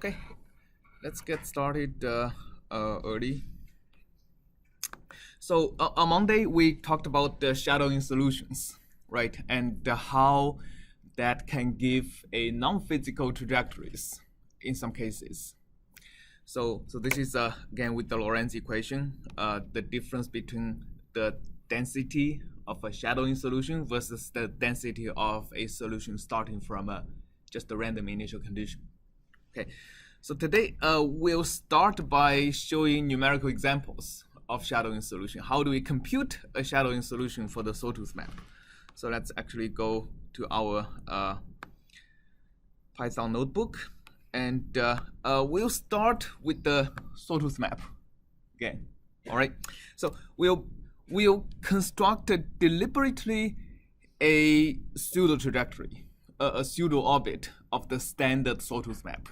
Okay, let's get started early. So on Monday, we talked about the shadowing solutions, right? And how that can give a non-physical trajectories in some cases. So this is again with the Lorentz equation, the difference between the density of a shadowing solution versus the density of a solution starting from just a random initial condition. Okay, so today we'll start by showing numerical examples of shadowing solution. How do we compute a shadowing solution for the sawtooth map? So let's actually go to our Python notebook, and we'll start with the sawtooth map again. All right, so we'll construct deliberately a pseudo trajectory, a pseudo orbit of the standard sawtooth map.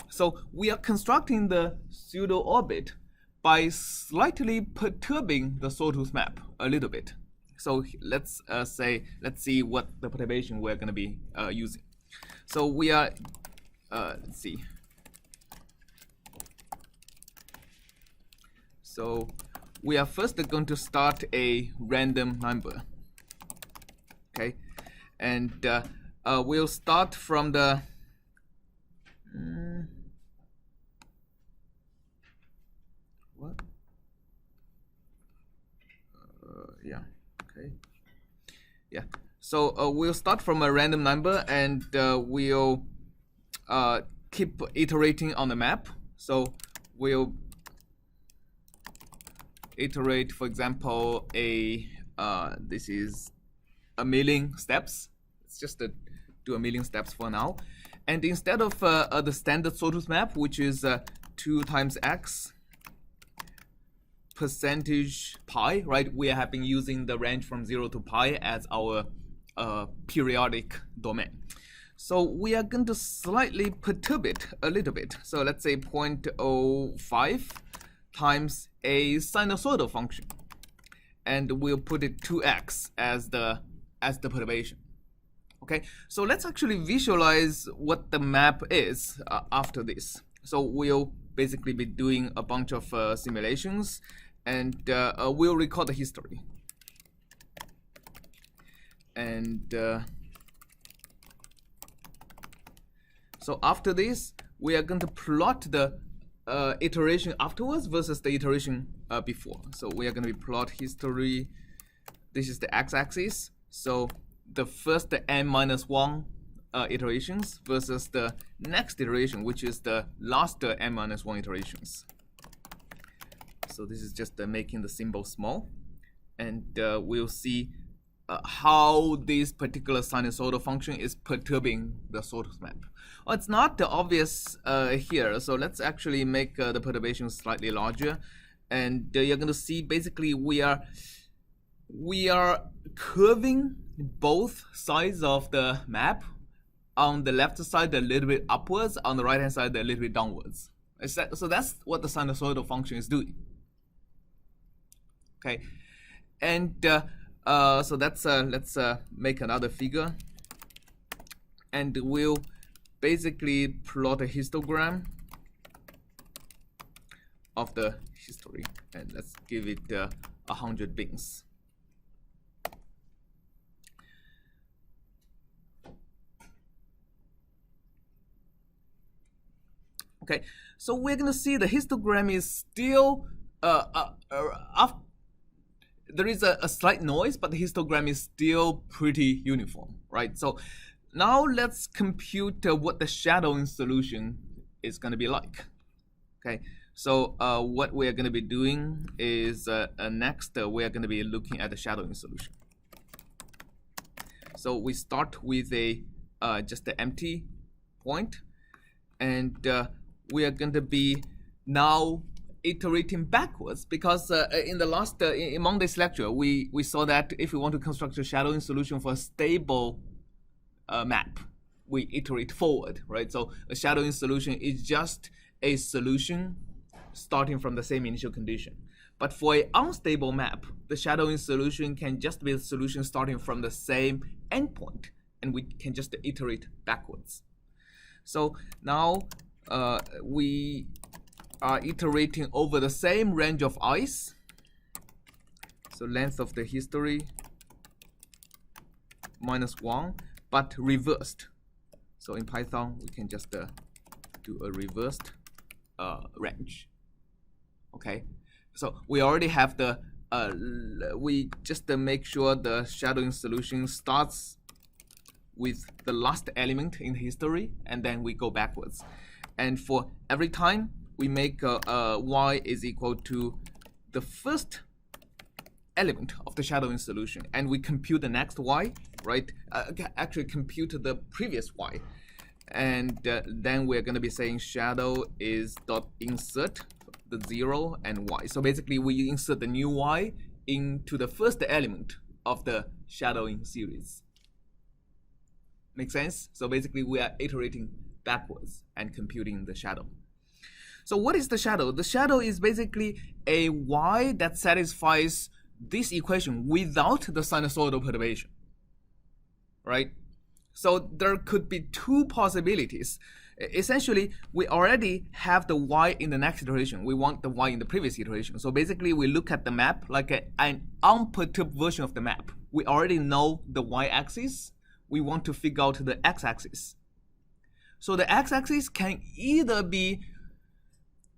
So we are constructing the pseudo orbit by slightly perturbing the sawtooth map a little bit. So let's see what the perturbation we're going to be using. So we are let's see. So we are first going to start a random number. Okay, and we'll start from the what? Yeah. Okay. Yeah. So we'll start from a random number, and we'll keep iterating on the map. So we'll iterate, for example, this is a million steps. It's just do a million steps for now. And instead of the standard sawtooth map, which is 2 times x percentage pi, right? We have been using the range from 0 to pi as our periodic domain. So we are going to slightly perturb it a little bit. So let's say 0.05 times a sinusoidal function, and we'll put it 2x as the perturbation. Okay, so let's actually visualize what the map is after this. So we'll basically be doing a bunch of simulations, and we'll record the history. And so after this, we are going to plot the iteration afterwards versus the iteration before. So we are going to be plot history. This is the x-axis. So the first n-1 iterations versus the next iteration, which is the last n-1 iterations. So this is just making the symbol small, and we'll see how this particular sinusoidal function is perturbing the sawtooth map. Well, it's not obvious here, so let's actually make the perturbation slightly larger, and you're going to see basically we are curving both sides of the map. On the left side a little bit upwards, on the right hand side a little bit downwards. So that's what the sinusoidal function is doing. Okay, and so that's let's make another figure, and we'll basically plot a histogram of the history, and let's give it 100 bins. Okay, so we're gonna see the histogram is still there is a slight noise, but the histogram is still pretty uniform, right? So now let's compute what the shadowing solution is going to be like. Okay, so what we are going to be doing is next we are going to be looking at the shadowing solution. So we start with a just an empty point, and we are going to be now iterating backwards, because in the last in Monday's lecture we saw that if we want to construct a shadowing solution for a stable map, we iterate forward, right? So a shadowing solution is just a solution starting from the same initial condition. But for an unstable map, the shadowing solution can just be a solution starting from the same endpoint, and we can just iterate backwards. So now we are iterating over the same range of i's. So length of the history -1, but reversed. So in Python, we can just do a reversed range. Okay, so we already have the we just make sure the shadowing solution starts with the last element in history, and then we go backwards. And for every time we make y is equal to the first element of the shadowing solution, and we compute the next y, right? Actually compute the previous y, and then we're going to be saying shadow is dot insert the 0 and y. So basically we insert the new y into the first element of the shadowing series. Make sense? So basically we are iterating backwards and computing the shadow. So what is the shadow? The shadow is basically a y that satisfies this equation without the sinusoidal perturbation, right? So there could be two possibilities. Essentially, we already have the y in the next iteration. We want the y in the previous iteration. So basically, we look at the map like an unperturbed version of the map. We already know the y-axis. We want to figure out the x-axis. So the x-axis can either be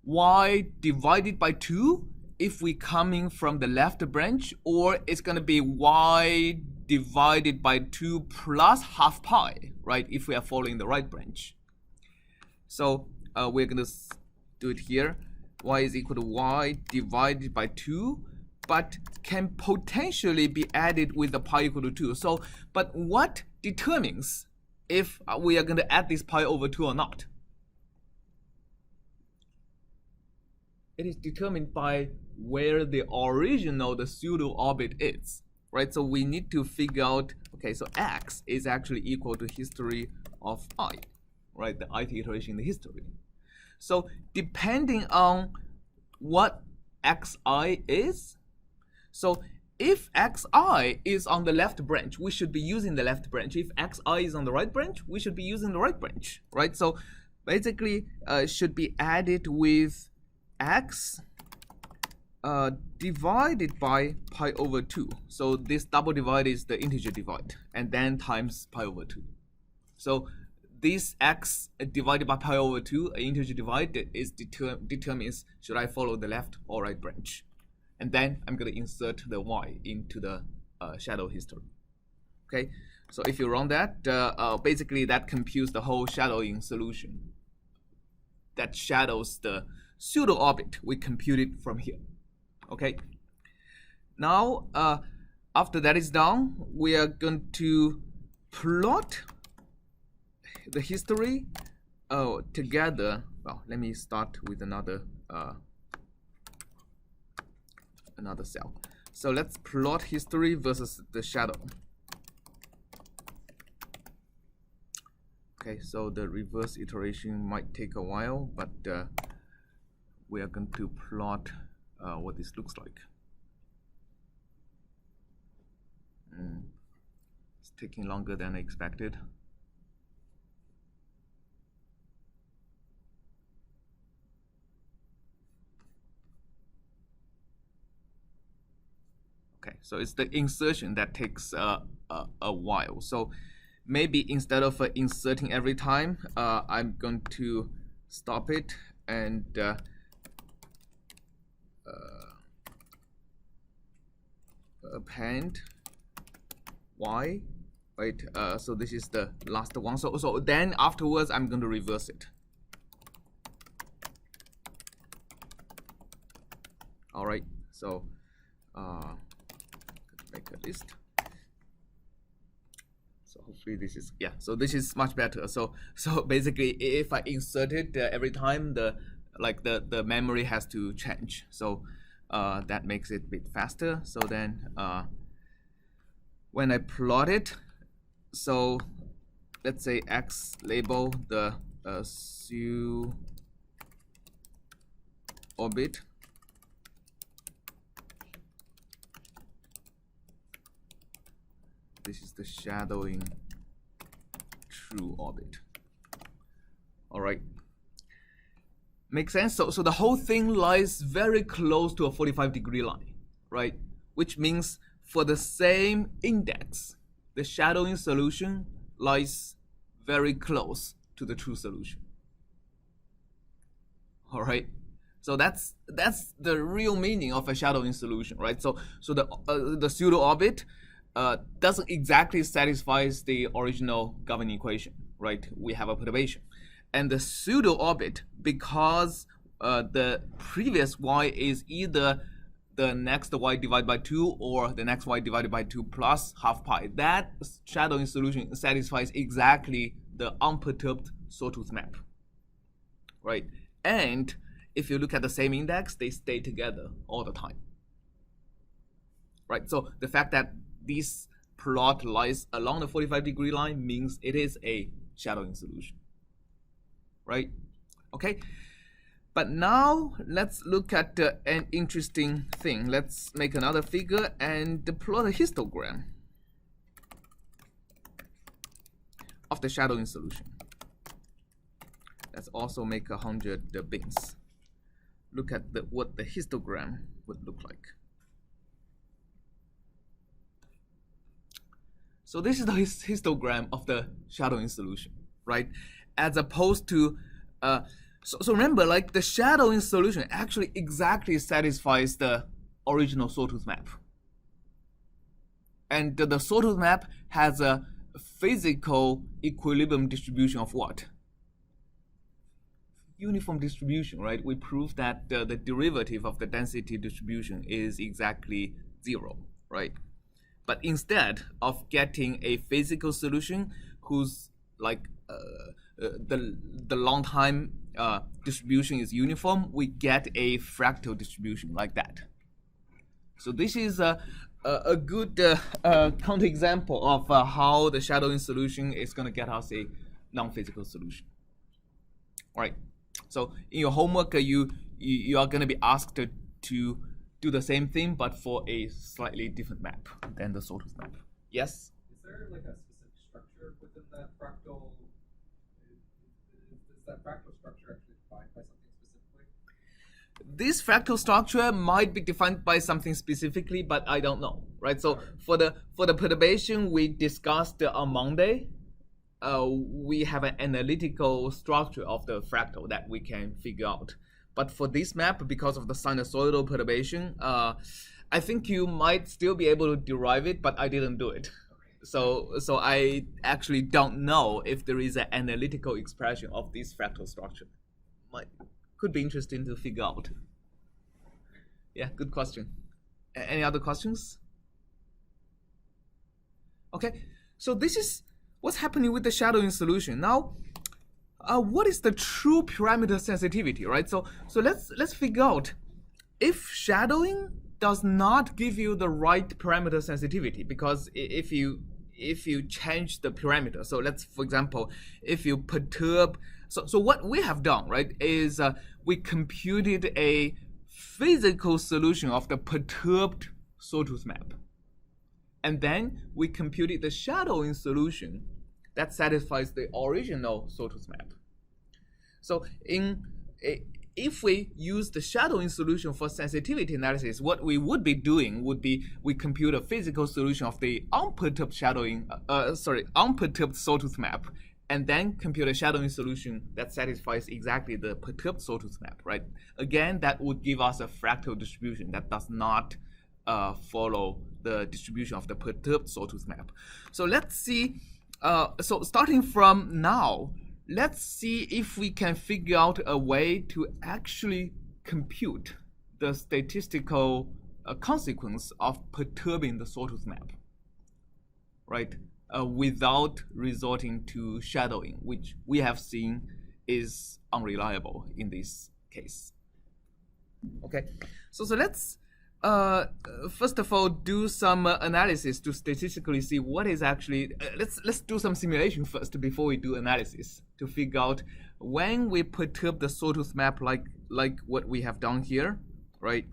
y divided by 2 if we coming from the left branch, or it's going to be y divided by 2 plus half pi, right, if we are following the right branch. So we're going to do it here. Y is equal to y divided by 2, but can potentially be added with the pi equal to 2. So, but what determines if we are going to add this pi over 2 or not? It is determined by where the original, the pseudo orbit is, right? So we need to figure out, okay, so x is actually equal to history of I, right? The ith iteration in the history. So depending on what xi is, so if xi is on the left branch, we should be using the left branch. If xi is on the right branch, we should be using the right branch, right? So basically should be added with x divided by pi over 2. So this double divide is the integer divide, and then times pi over 2. So this x divided by pi over 2, an integer divide, is determines should I follow the left or right branch. And then I'm going to insert the y into the shadow history. Okay, so if you run that, basically that computes the whole shadowing solution. That shadows the pseudo orbit. We compute it from here. Okay. Now, after that is done, we are going to plot the history together. Well, let me start with another cell. So let's plot history versus the shadow. Okay, so the reverse iteration might take a while, but we are going to plot what this looks like. It's taking longer than I expected. Okay, so it's the insertion that takes a while. So maybe instead of inserting every time, I'm going to stop it and append y, right? So this is the last one. So then afterwards, I'm going to reverse it. All right. So make a list. So hopefully this is, yeah. So this is much better. So basically, if I insert it every time, the memory has to change. So that makes it a bit faster. So then when I plot it, so let's say x label the pseudo orbit. This is the shadowing true orbit. All right. Make sense? So the whole thing lies very close to a 45-degree line, right? Which means for the same index, the shadowing solution lies very close to the true solution. All right. So that's the real meaning of a shadowing solution, right? So the pseudo orbit doesn't exactly satisfy the original governing equation, right? We have a perturbation. And the pseudo orbit, because the previous y is either the next y divided by 2 or the next y divided by 2 plus half pi, that shadowing solution satisfies exactly the unperturbed sawtooth map, right? And if you look at the same index, they stay together all the time, right? So the fact that this plot lies along the 45-degree line means it is a shadowing solution, right? Okay, but now let's look at an interesting thing. Let's make another figure and plot a histogram of the shadowing solution. Let's also make 100 bins. Look at what the histogram would look like. So this is the histogram of the shadowing solution, right? As opposed to, so remember, like the shadowing solution actually exactly satisfies the original sawtooth map. And the sawtooth map has a physical equilibrium distribution of what? Uniform distribution, right? We proved that the derivative of the density distribution is exactly 0, right? But instead of getting a physical solution whose like the long time distribution is uniform, we get a fractal distribution like that. So this is a good counterexample of how the shadowing solution is going to get us a non-physical solution. All right. So in your homework, you are going to be asked to do the same thing, but for a slightly different map than the sawtooth map. Yes? Is there like a specific structure within that fractal? Is that fractal structure actually defined by something specifically? This fractal structure might be defined by something specifically, but I don't know, right? So for the perturbation we discussed on Monday, we have an analytical structure of the fractal that we can figure out. But for this map, because of the sinusoidal perturbation, I think you might still be able to derive it, but I didn't do it. So I actually don't know if there is an analytical expression of this fractal structure. Could be interesting to figure out. Yeah, good question. Any other questions? Okay, so this is what's happening with the shadowing solution. Now, what is the true parameter sensitivity, right? So let's figure out if shadowing does not give you the right parameter sensitivity, because if you change the parameter, so let's, for example, if you perturb, so what we have done, right, is we computed a physical solution of the perturbed sawtooth map, and then we computed the shadowing solution that satisfies the original sawtooth map. So if we use the shadowing solution for sensitivity analysis, what we would be doing would be we compute a physical solution of the unperturbed unperturbed sawtooth map, and then compute a shadowing solution that satisfies exactly the perturbed sawtooth map, right? Again, that would give us a fractal distribution that does not follow the distribution of the perturbed sawtooth map. So let's see. So starting from now, let's see if we can figure out a way to actually compute the statistical consequence of perturbing the sawtooth map, right? Without resorting to shadowing, which we have seen is unreliable in this case. Okay, so let's first of all do some analysis to statistically see what is actually. Let's do some simulation first before we do analysis to figure out when we perturb the sawtooth map like what we have done here, right?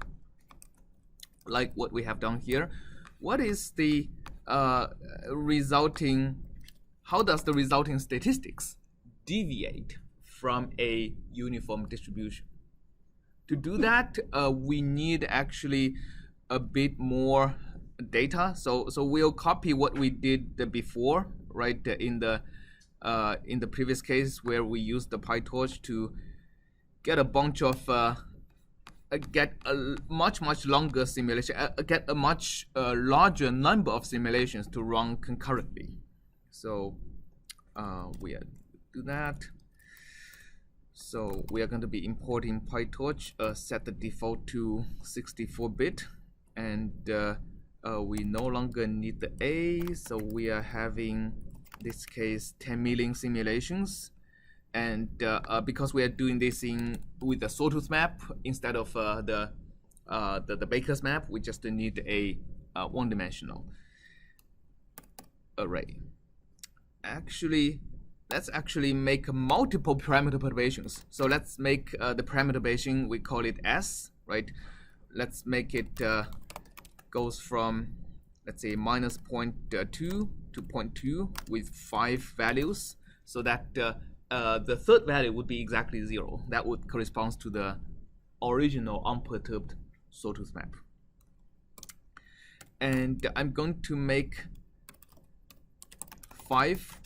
Like what we have done here. What is the resulting? How does the resulting statistics deviate from a uniform distribution? to do that, we need actually a bit more data. So we'll copy what we did before, right? In the previous case where we used the PyTorch to get a bunch of get a much longer simulation, get a much larger number of simulations to run concurrently. So we do that. So we are going to be importing PyTorch, set the default to 64-bit, and we no longer need the A, so we are having, this case, 10 million simulations. And because we are doing this with the sawtooth map instead of the Baker's map, we just need a one-dimensional array. Actually, let's actually make multiple parameter perturbations. So let's make the parameter perturbation, we call it S, right? Let's make it goes from, let's say, -0.2 to 0.2 with 5 values, so that the third value would be exactly 0. That would correspond to the original unperturbed sawtooth map. And I'm going to make 5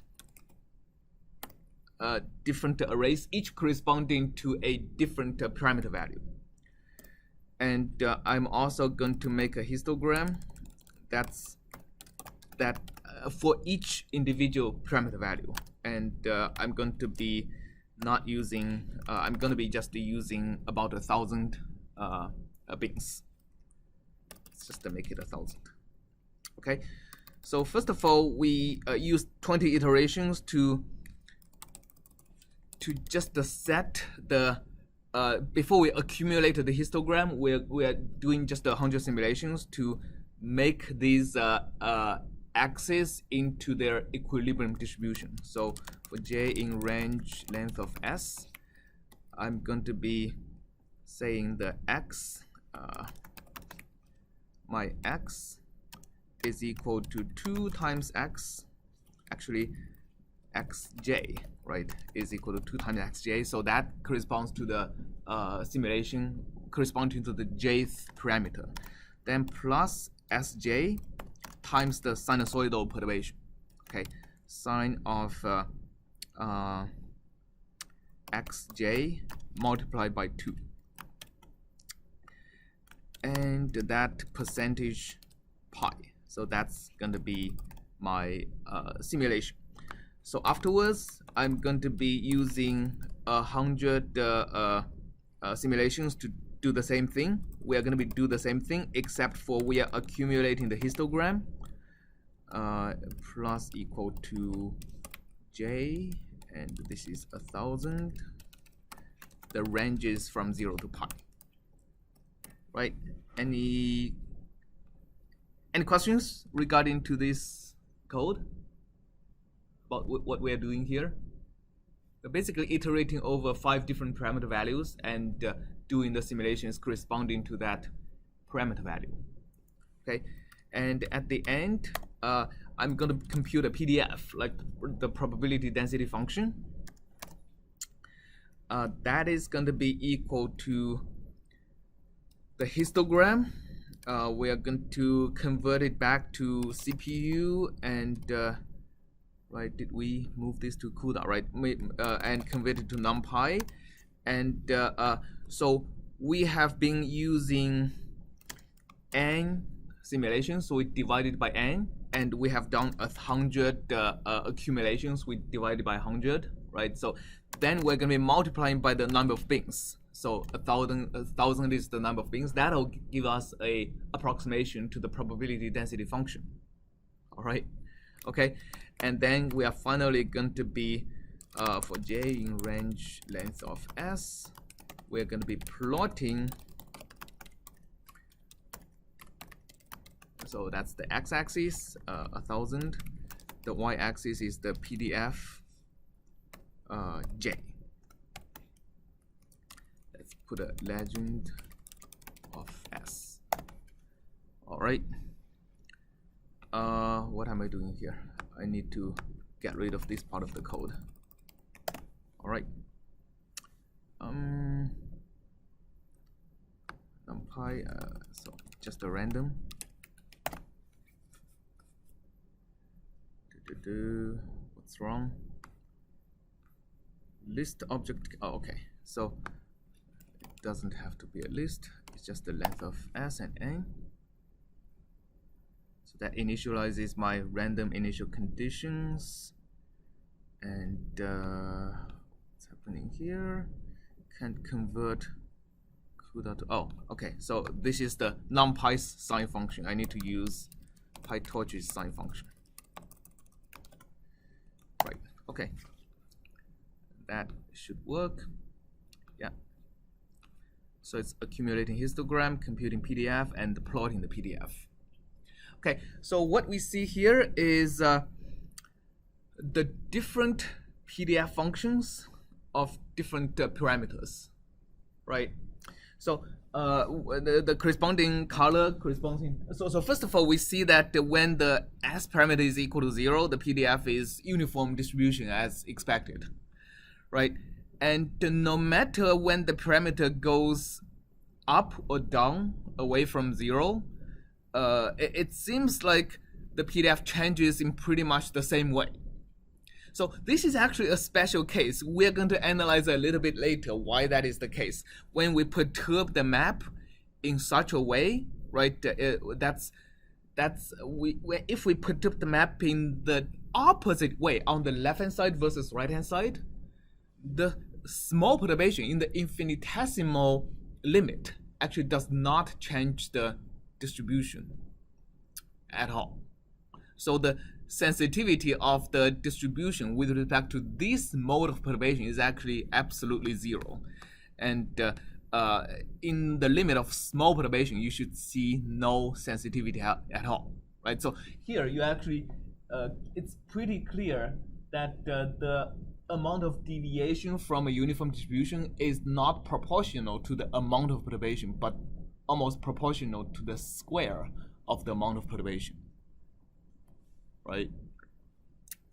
different arrays, each corresponding to a different parameter value. And I'm also going to make a histogram that for each individual parameter value. And I'm going to be not using, I'm going to be just using about 1,000 bins. It's just to make it 1,000. Okay. So first of all, we use 20 iterations to just set the before we accumulate the histogram, we are doing just 100 simulations to make these axes into their equilibrium distribution. So for j in range length of s, I'm going to be saying the x, my x is equal to 2 times x, actually xj, right, is equal to 2 times xj. So that corresponds to the simulation corresponding to the jth parameter. Then plus sj times the sinusoidal perturbation. Okay, sine of xj multiplied by 2. And that percentage pi. So that's going to be my simulation. So afterwards, I'm going to be using 100 simulations to do the same thing. We are going to do the same thing, except for we are accumulating the histogram. Plus equal to j, and this is 1,000. The range is from 0 to pi. Right? Any questions regarding to this code about what we are doing here? We're basically iterating over 5 different parameter values and doing the simulations corresponding to that parameter value. Okay, and at the end, I'm going to compute a PDF, like the probability density function. That is going to be equal to the histogram. We are going to convert it back to CPU and right, did we move this to CUDA, right? And convert it to NumPy. And so we have been using n simulations, so we divided by n, and we have done 100 accumulations, we divided by 100, right? So then we're going to be multiplying by the number of bins. So 1,000 is the number of bins. That'll give us a approximation to the probability density function. All right, okay. And then we are finally going to be, for j in range length of s, we're going to be plotting. So that's the x-axis, 1,000. The y-axis is the PDF j. Let's put a legend of s. All right. What am I doing here? I need to get rid of this part of the code. All right. numpy, so just a random. What's wrong? List object. Oh, okay. So it doesn't have to be a list. It's just the length of s and n. So that initializes my random initial conditions. And what's happening here? Can't convert CUDA to. Oh, okay. So this is the numpy's sign function. I need to use PyTorch's sign function. Right. Okay. That should work. Yeah. So it's accumulating histogram, computing PDF, and plotting the PDF. Okay. So what we see here is the different PDF functions of different parameters, right? So the corresponding color corresponding. So first of all, we see that when the S parameter is equal to 0, the PDF is uniform distribution as expected, right? And no matter when the parameter goes up or down away from 0, it seems like the PDF changes in pretty much the same way. So this is actually a special case. We're going to analyze a little bit later why that is the case. When we perturb the map in such a way, right? If we perturb the map in the opposite way on the left-hand side versus right-hand side, the small perturbation in the infinitesimal limit actually does not change the distribution at all. So the sensitivity of the distribution with respect to this mode of perturbation is actually absolutely 0. And in the limit of small perturbation, you should see no sensitivity at all, right? So here you actually, it's pretty clear that the amount of deviation from a uniform distribution is not proportional to the amount of perturbation, but almost proportional to the square of the amount of perturbation. Right.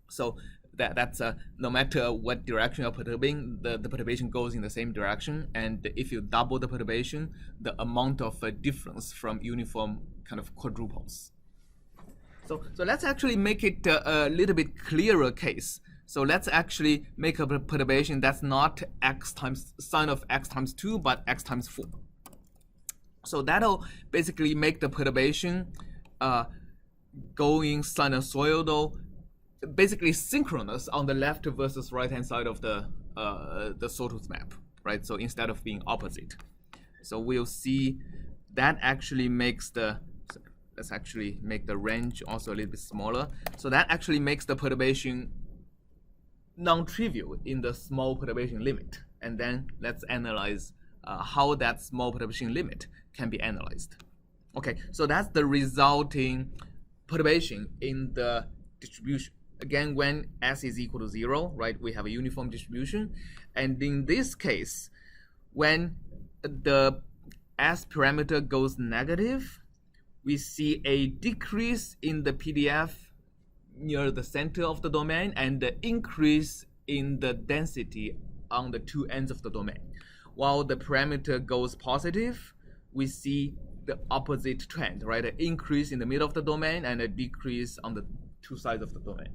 So that's no matter what direction you're perturbing, the perturbation goes in the same direction. And if you double the perturbation, the amount of difference from uniform kind of quadruples. So let's actually make it a little bit clearer case. So let's actually make a perturbation that's not x times sine of x times 2, but x times 4. So that'll basically make the perturbation going sinusoidal, basically synchronous on the left versus right hand side of the sawtooth map, right? So instead of being opposite. So we'll see that actually makes the, so let's actually make the range also a little bit smaller. So that actually makes the perturbation non-trivial in the small perturbation limit. And then let's analyze how that small perturbation limit can be analyzed. Okay, so that's the resulting perturbation in the distribution. Again, when S is equal to 0, right, we have a uniform distribution. And in this case, when the S parameter goes negative, we see a decrease in the PDF near the center of the domain and the increase in the density on the two ends of the domain. While the parameter goes positive, we see the opposite trend, right? An increase in the middle of the domain and a decrease on the two sides of the domain.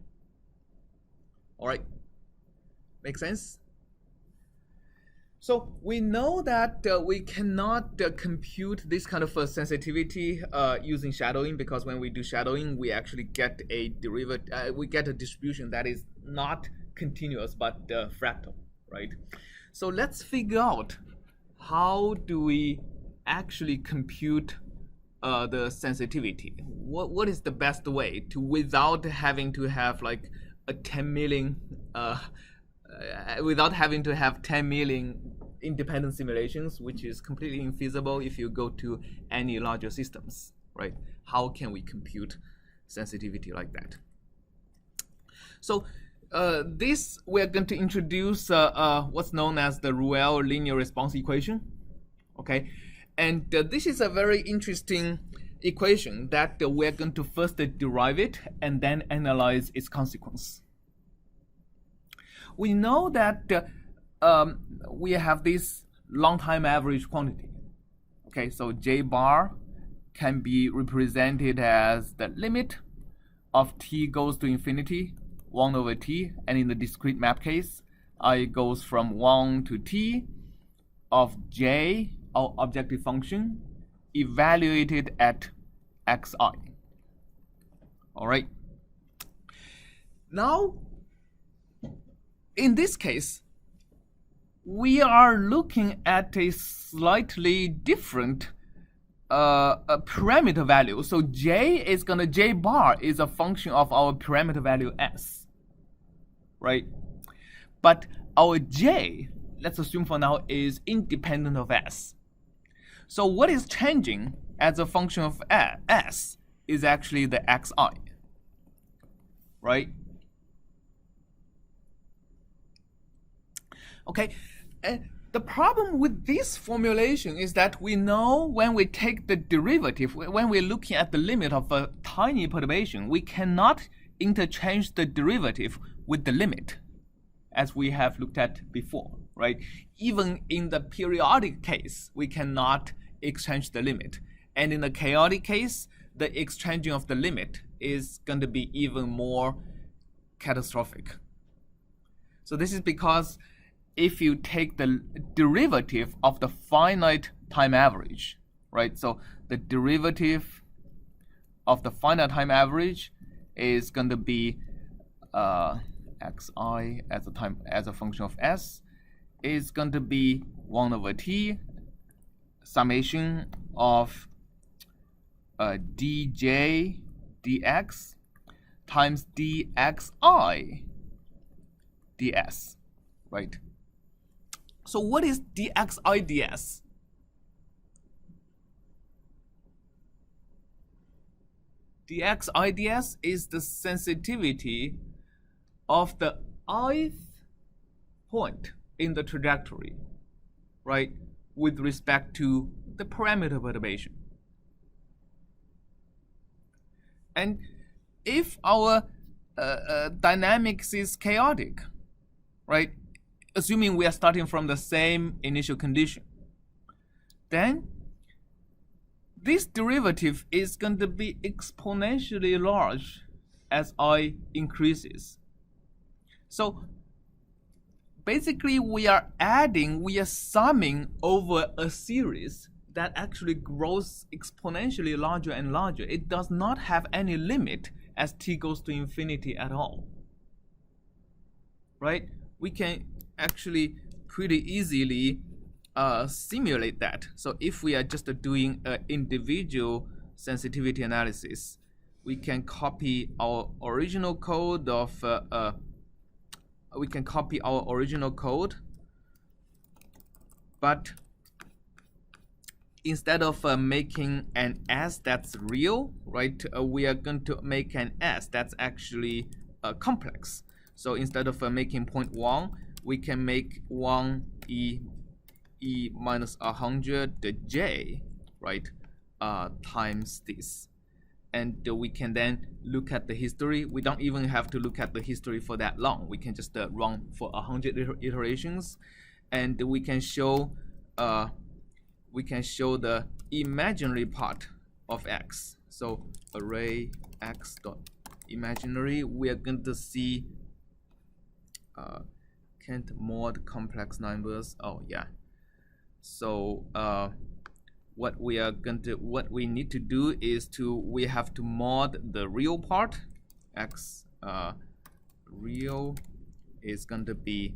All right, make sense? So we know that we cannot compute this kind of sensitivity using shadowing, because when we do shadowing, we actually get a derivative. We get a distribution that is not continuous but fractal, right? So let's figure out how do we actually compute the sensitivity. What is the best way to, without having to have like a 10 million, without having to have 10 million independent simulations, which is completely infeasible if you go to any larger systems, right? How can we compute sensitivity like that? So this, we're going to introduce what's known as the Ruel linear response equation, okay? And this is a very interesting equation that we're going to first derive it and then analyze its consequence. We know that we have this long time average quantity, Okay, so j bar can be represented as the limit of t goes to infinity, 1 over t, and in the discrete map case, it goes from 1 to t of j, our objective function, evaluated at xi. All right. Now, in this case, we are looking at a slightly different a parameter value. So j bar is a function of our parameter value s, right? But our j, let's assume for now, is independent of s. So what is changing as a function of s is actually the xi, right? Okay. The problem with this formulation is that we know when we take the derivative, when we're looking at the limit of a tiny perturbation, we cannot interchange the derivative with the limit, as we have looked at before, right? Even in the periodic case, we cannot exchange the limit. And in the chaotic case, the exchanging of the limit is going to be even more catastrophic. So this is because if you take the derivative of the finite time average, right? So the derivative of the finite time average is going to be xi as a function of s is going to be 1 over t summation of dj dx times dxi ds, right? So what is dxi ds? Dxi ds is the sensitivity of the ith point in the trajectory, right, with respect to the parameter perturbation. And if our dynamics is chaotic, right, assuming we are starting from the same initial condition, then this derivative is going to be exponentially large as I increases. So basically we are summing over a series that actually grows exponentially larger and larger. It does not have any limit as t goes to infinity at all, right? We can actually pretty easily simulate that. So if we are just doing an individual sensitivity analysis, we can copy our original code but instead of making an s that's real, right, we are going to make an s that's actually complex. So instead of making 0.1, we can make 1 e minus 100 j, right, times this. And we can then look at the history. We don't even have to look at the history for that long. We can just run for 100 iterations, and we can show the imaginary part of x. So array x dot imaginary, we are going to see can't mod complex numbers. Oh yeah. So what we need to do is we have to mod the real part. X real is going to be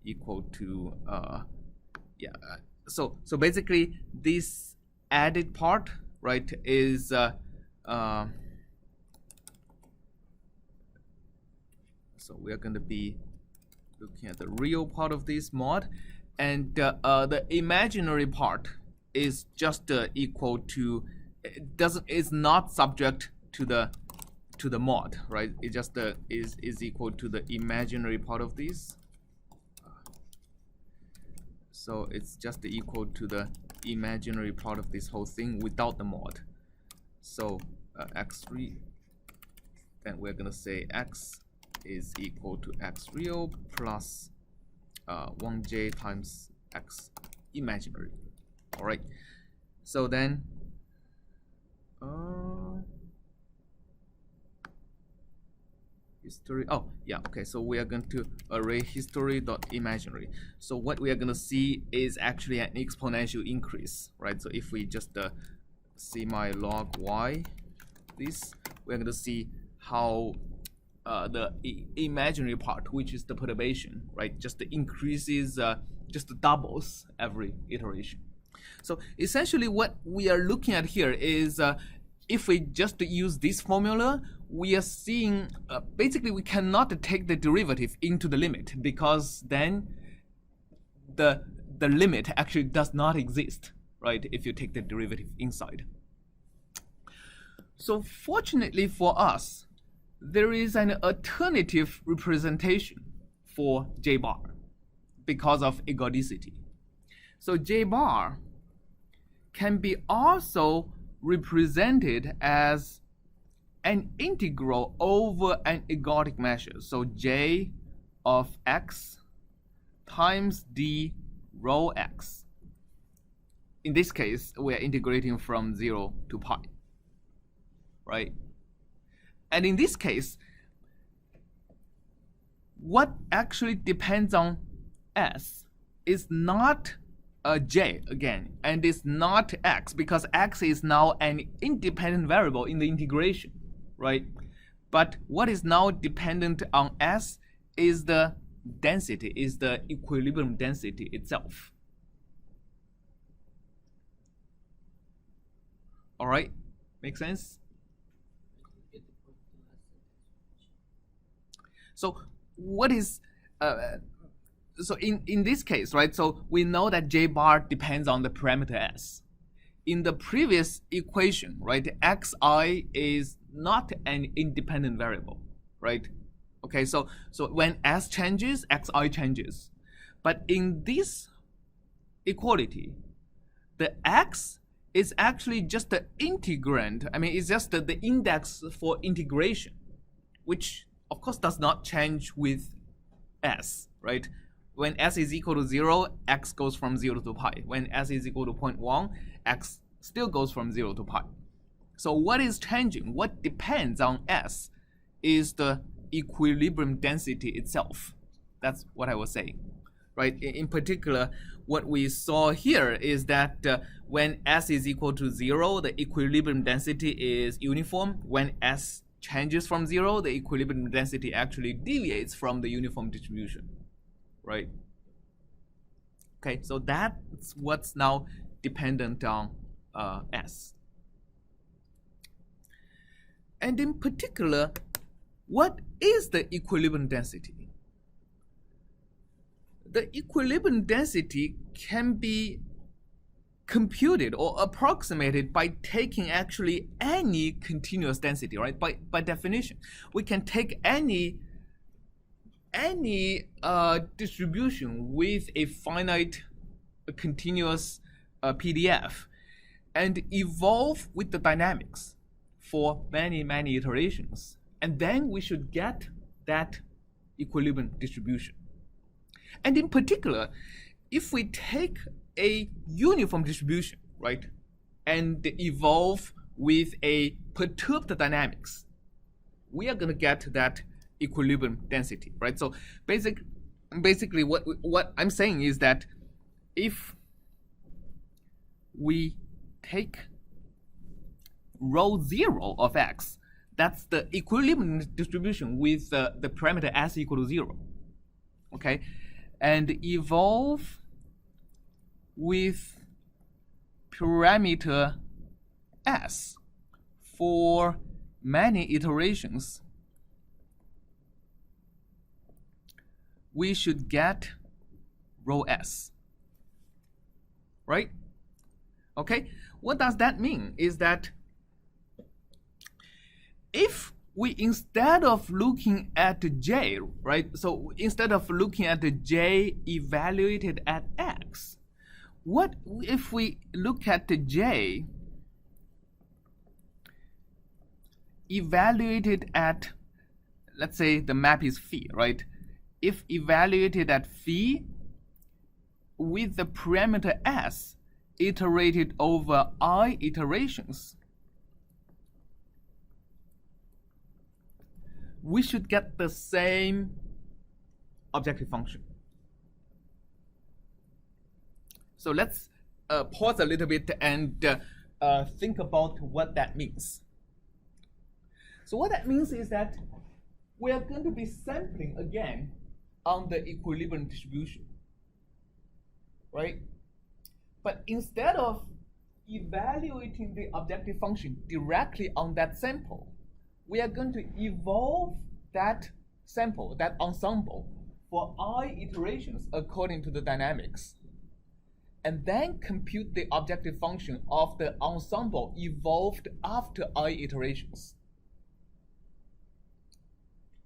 equal to yeah. So basically this added part, right, is so we are going to be looking at the real part of this mod, and the imaginary part is just equal to, is not subject to the mod, right? It just is equal to the imaginary part of this. So it's just equal to the imaginary part of this whole thing without the mod. So x3, then we're gonna say x is equal to x real plus 1j times x imaginary. All right. So then history, oh yeah, okay, so we are going to array history.imaginary. So what we are going to see is actually an exponential increase, right? So if we just see my log y, this, we're going to see how the imaginary part, which is the perturbation, right, just increases, just doubles every iteration. So essentially what we are looking at here is if we just use this formula, we are seeing basically we cannot take the derivative into the limit, because then the limit actually does not exist, right, if you take the derivative inside. So fortunately for us, there is an alternative representation for J bar because of ergodicity. So J bar can be also represented as an integral over an ergodic measure. So J of x times d rho x. In this case, we are integrating from 0 to pi, right? And in this case, what actually depends on s is not j again, and it's not x, because x is now an independent variable in the integration, right? But what is now dependent on s is the density, is the equilibrium density itself. All right, make sense? So what is so in this case, right, so we know that J bar depends on the parameter s. In the previous equation, right, xi is not an independent variable, right? Okay, so when s changes, xi changes. But in this equality, the x is actually just the integrand. I mean, it's just the index for integration, which of course does not change with s, right? When s is equal to 0, x goes from 0 to pi. When s is equal to 0.1, x still goes from 0 to pi. So what is changing, what depends on s, is the equilibrium density itself. That's what I was saying, right? In particular, what we saw here is that when s is equal to 0, the equilibrium density is uniform. When s changes from 0, the equilibrium density actually deviates from the uniform distribution, right? Okay, so that's what's now dependent on s. And in particular, what is the equilibrium density? The equilibrium density can be computed or approximated by taking actually any continuous density, right? By definition, we can take any distribution with a finite continuous PDF and evolve with the dynamics for many iterations, and then we should get that equilibrium distribution. And in particular, if we take a uniform distribution, right, and evolve with a perturbed dynamics, we are going to get that equilibrium density, right? So basically what I'm saying is that if we take rho 0 of x, that's the equilibrium distribution with the parameter s equal to 0, okay, and evolve with parameter s for many iterations, we should get rho s, right? Okay, what does that mean is that if we, instead of looking at j, right, so instead of looking at the j evaluated at x, what if we look at the j evaluated at, let's say the map is phi, right? If evaluated at phi with the parameter s iterated over I iterations, we should get the same objective function. So let's pause a little bit and think about what that means. So what that means is that we are going to be sampling again on the equilibrium distribution, right? But instead of evaluating the objective function directly on that sample, we are going to evolve that sample, that ensemble, for I iterations according to the dynamics, and then compute the objective function of the ensemble evolved after I iterations.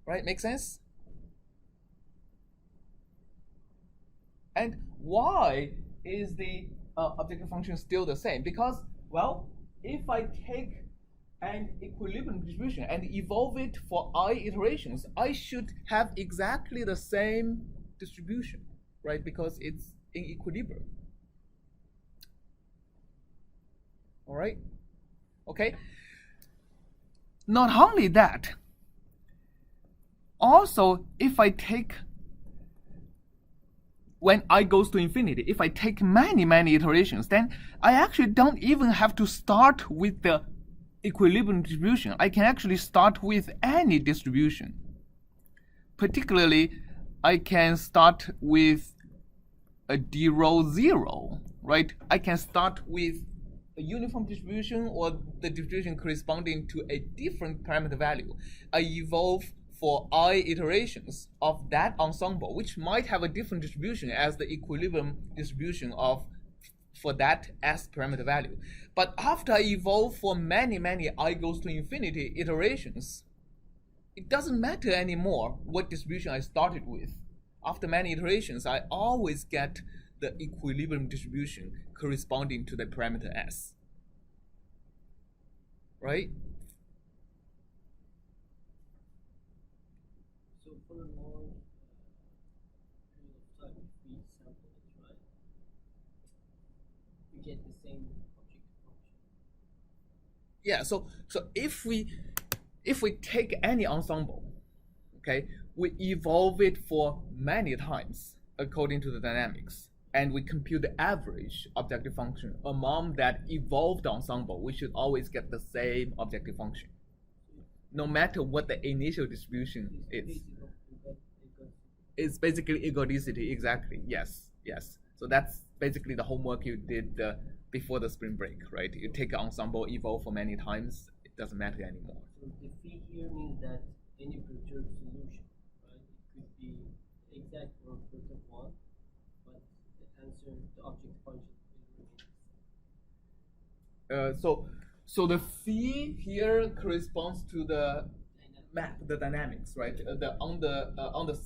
Right, make sense? And why is the objective function still the same? Because, well, if I take an equilibrium distribution and evolve it for I iterations, I should have exactly the same distribution, right? Because it's in equilibrium. All right? Okay? Not only that, also, if I take, when I goes to infinity, if I take many iterations, then I actually don't even have to start with the equilibrium distribution. I can actually start with any distribution. Particularly, I can start with a d rho 0, right? I can start with a uniform distribution or the distribution corresponding to a different parameter value. I evolve for I iterations of that ensemble, which might have a different distribution as the equilibrium distribution of for that S parameter value. But after I evolve for many I goes to infinity iterations, it doesn't matter anymore what distribution I started with. After many iterations, I always get the equilibrium distribution corresponding to the parameter S. Right? So for a long period of time, if we sample it, right, we get the same objective function. Yeah, so if we take any ensemble, okay, we evolve it for many times according to the dynamics, and we compute the average objective function among that evolved ensemble, we should always get the same objective function, no matter what the initial distribution is. It's basically ergodicity, exactly. Yes. So that's basically the homework you did before the spring break, right? You take an ensemble, evolve for many times, it doesn't matter anymore. So the phi here means that any perturbed solution, right? It could be exact or perturbed one, but the answer, the object function is So the phi here corresponds to the map, the dynamics, right? On the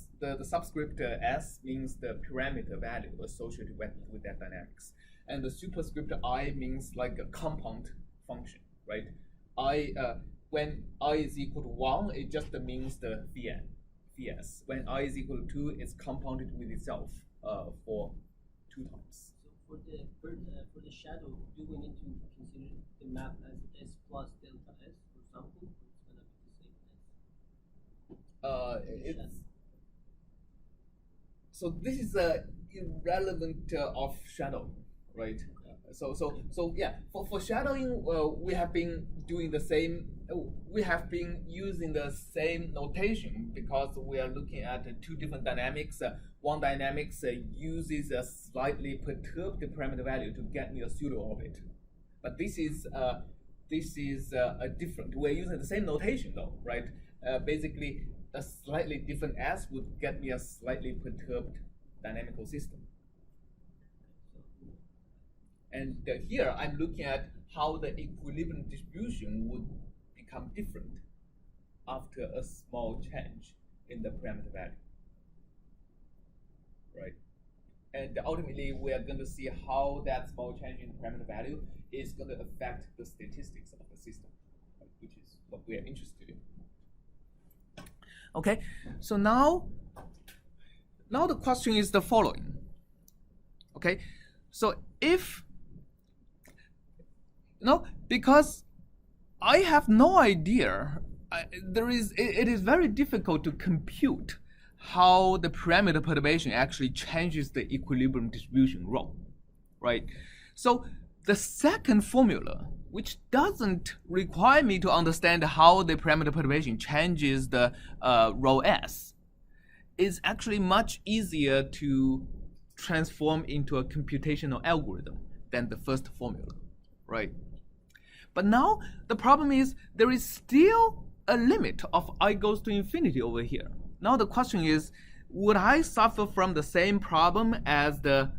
subscript S means the parameter value associated with that dynamics, and the superscript I means like a compound function, right? When I is equal to 1, it just means the phi s. When I is equal to 2, it's compounded with itself for 2 times. So for the shadow, do we need to consider the map as S plus delta S or something? Or it's gonna be the same as? So this is irrelevant of shadow, right? So yeah, for shadowing, we have been doing the same. We have been using the same notation because we are looking at 2 different dynamics. One dynamics uses a slightly perturbed parameter value to get me a pseudo orbit, but this is a different. We're using the same notation though, right? Basically, a slightly different S would get me a slightly perturbed dynamical system. And here I'm looking at how the equilibrium distribution would become different after a small change in the parameter value, right? And ultimately, we are going to see how that small change in parameter value is going to affect the statistics of the system, right? Which is what we are interested in. Okay, so now the question is the following. Okay, so if No, because I have no idea. It is very difficult to compute how the parameter perturbation actually changes the equilibrium distribution rho, right? So the second formula, which doesn't require me to understand how the parameter perturbation changes the rho s, is actually much easier to transform into a computational algorithm than the first formula, right? But now the problem is there is still a limit of I goes to infinity over here. Now the question is, would I suffer from the same problem as the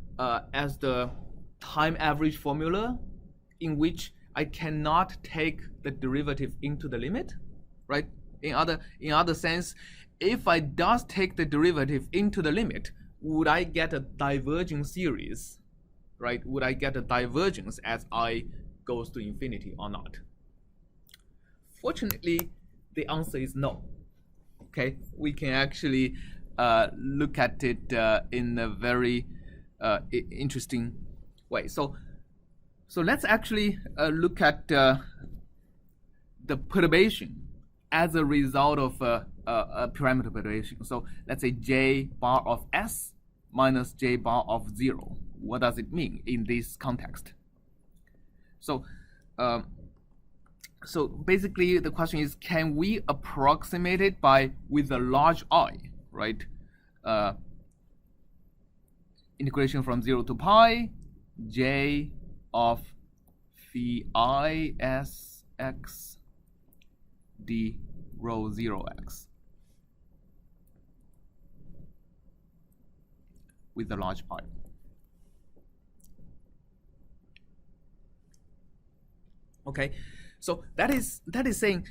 time average formula, in which I cannot take the derivative into the limit, right? In other sense, if I does take the derivative into the limit, would I get a diverging series, right? Would I get a divergence as I goes to infinity or not? Fortunately, the answer is no. Okay, we can actually look at it in a very interesting way. So let's actually look at the perturbation as a result of a parameter perturbation. So let's say j bar of s minus j bar of 0. What does it mean in this context? So so basically the question is, can we approximate it with a large I, right? Integration from 0 to pi j of phi I s x d rho 0x with a large pi. Okay, so that is saying,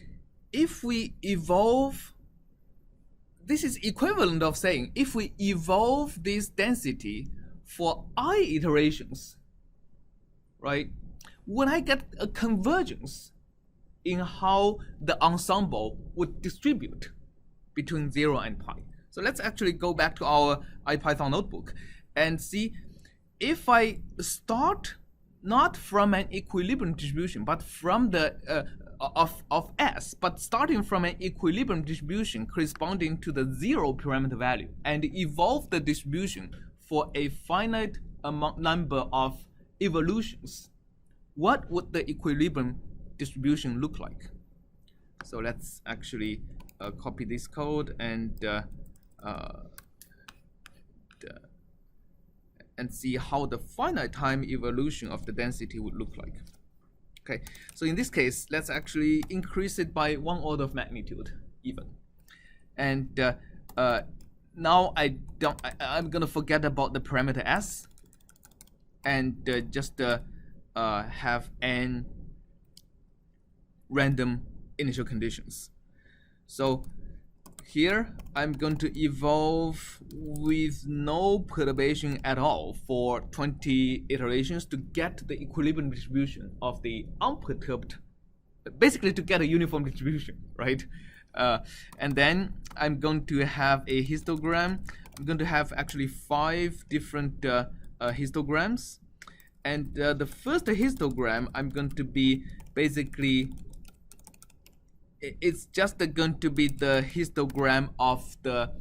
if we evolve, this is equivalent of saying, if we evolve this density for I iterations, right, would I get a convergence in how the ensemble would distribute between 0 and pi? So let's actually go back to our IPython notebook and see, if I start not from an equilibrium distribution, but from the of S, but starting from an equilibrium distribution corresponding to the 0 parameter value, and evolve the distribution for a finite number of evolutions, what would the equilibrium distribution look like? So let's actually copy this code and see how the finite time evolution of the density would look like. Okay, so in this case, let's actually increase it by 1 order of magnitude even. And now I'm gonna forget about the parameter s and just have n random initial conditions. So here I'm going to evolve with no perturbation at all for 20 iterations to get the equilibrium distribution of the unperturbed, basically to get a uniform distribution, right? And then I'm going to have a histogram. I'm going to have actually 5 different histograms. And the first histogram, I'm going to be basically, it's just going to be the histogram of the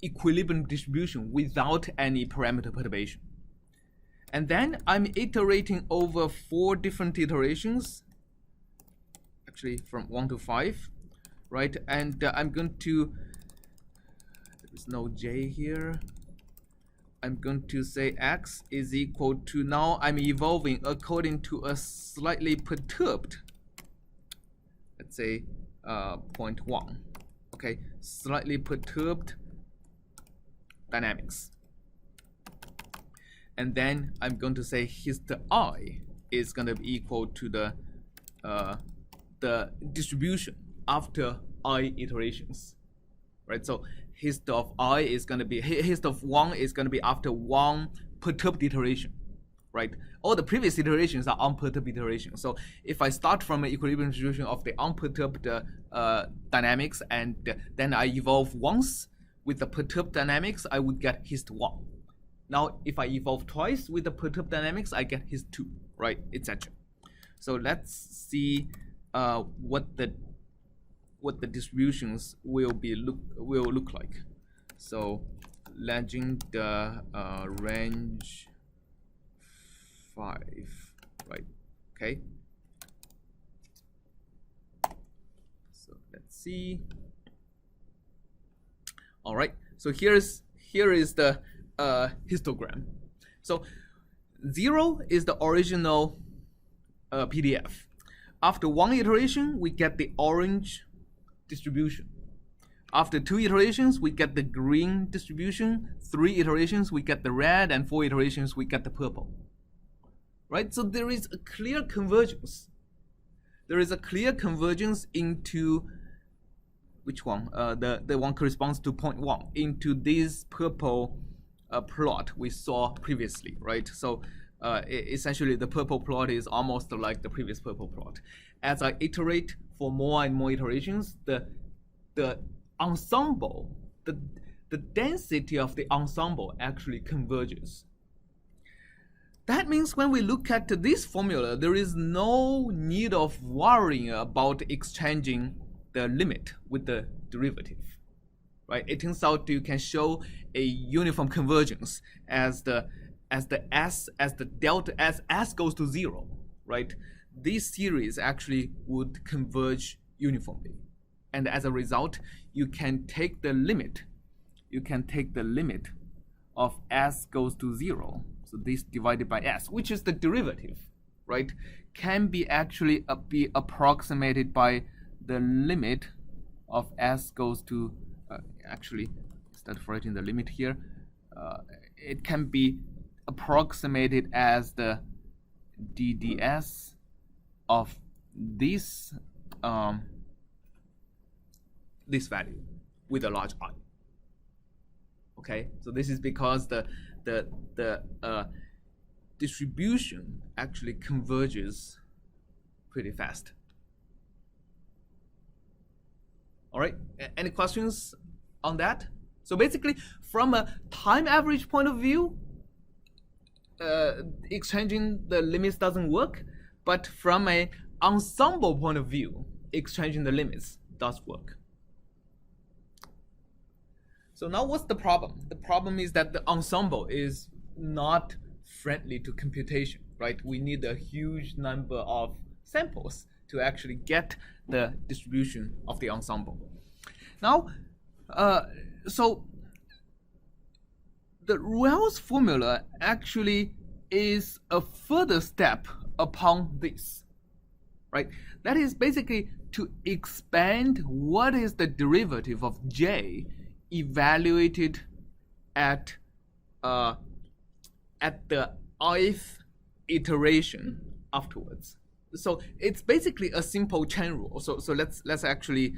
equilibrium distribution without any parameter perturbation. And then I'm iterating over 4 different iterations, actually from 1 to 5, right? And I'm going to, there's no j here. I'm going to say x is equal to, now I'm evolving according to a slightly perturbed, let's say 0.1, okay, slightly perturbed dynamics. And then I'm going to say hist I is going to be equal to the distribution after I iterations, right? So hist of I is going to be, hist of 1 is going to be after 1 perturbed iteration, right? All the previous iterations are unperturbed iterations. So if I start from an equilibrium distribution of the unperturbed dynamics, and then I evolve once with the perturbed dynamics, I would get hist 1. Now, if I evolve twice with the perturbed dynamics, I get hist 2, right, etc. So let's see what the distributions will look like. So legend range 5, right? Okay. So let's see. All right. So here is the histogram. So 0 is the original PDF. After 1 iteration, we get the orange distribution. After 2 iterations, we get the green distribution. 3 iterations, we get the red, and 4 iterations, we get the purple. Right? So there is a clear convergence. There is a clear convergence into which one? The one corresponds to point 1 into this purple plot we saw previously, right? So essentially the purple plot is almost like the previous purple plot. As I iterate for more and more iterations, the ensemble, the density of the ensemble actually converges. That means when we look at this formula, there is no need of worrying about exchanging the limit with the derivative, right? It turns out you can show a uniform convergence as the delta as s goes to 0, right? This series actually would converge uniformly, and as a result, you can take the limit. You can take the limit of s goes to 0. So this divided by s, which is the derivative, right, can be actually be approximated by the limit of s goes to, actually, instead of writing the limit here, it can be approximated as the dds of this this value with a large I. Okay, so this is because the distribution actually converges pretty fast. All right, any questions on that? So basically, from a time average point of view, exchanging the limits doesn't work, but from an ensemble point of view, exchanging the limits does work. So now what's the problem? The problem is that the ensemble is not friendly to computation, right? We need a huge number of samples to actually get the distribution of the ensemble. Now, so the Ruel's formula actually is a further step upon this, right? That is basically to expand what is the derivative of J evaluated at the ith iteration afterwards. So it's basically a simple chain rule. So let's actually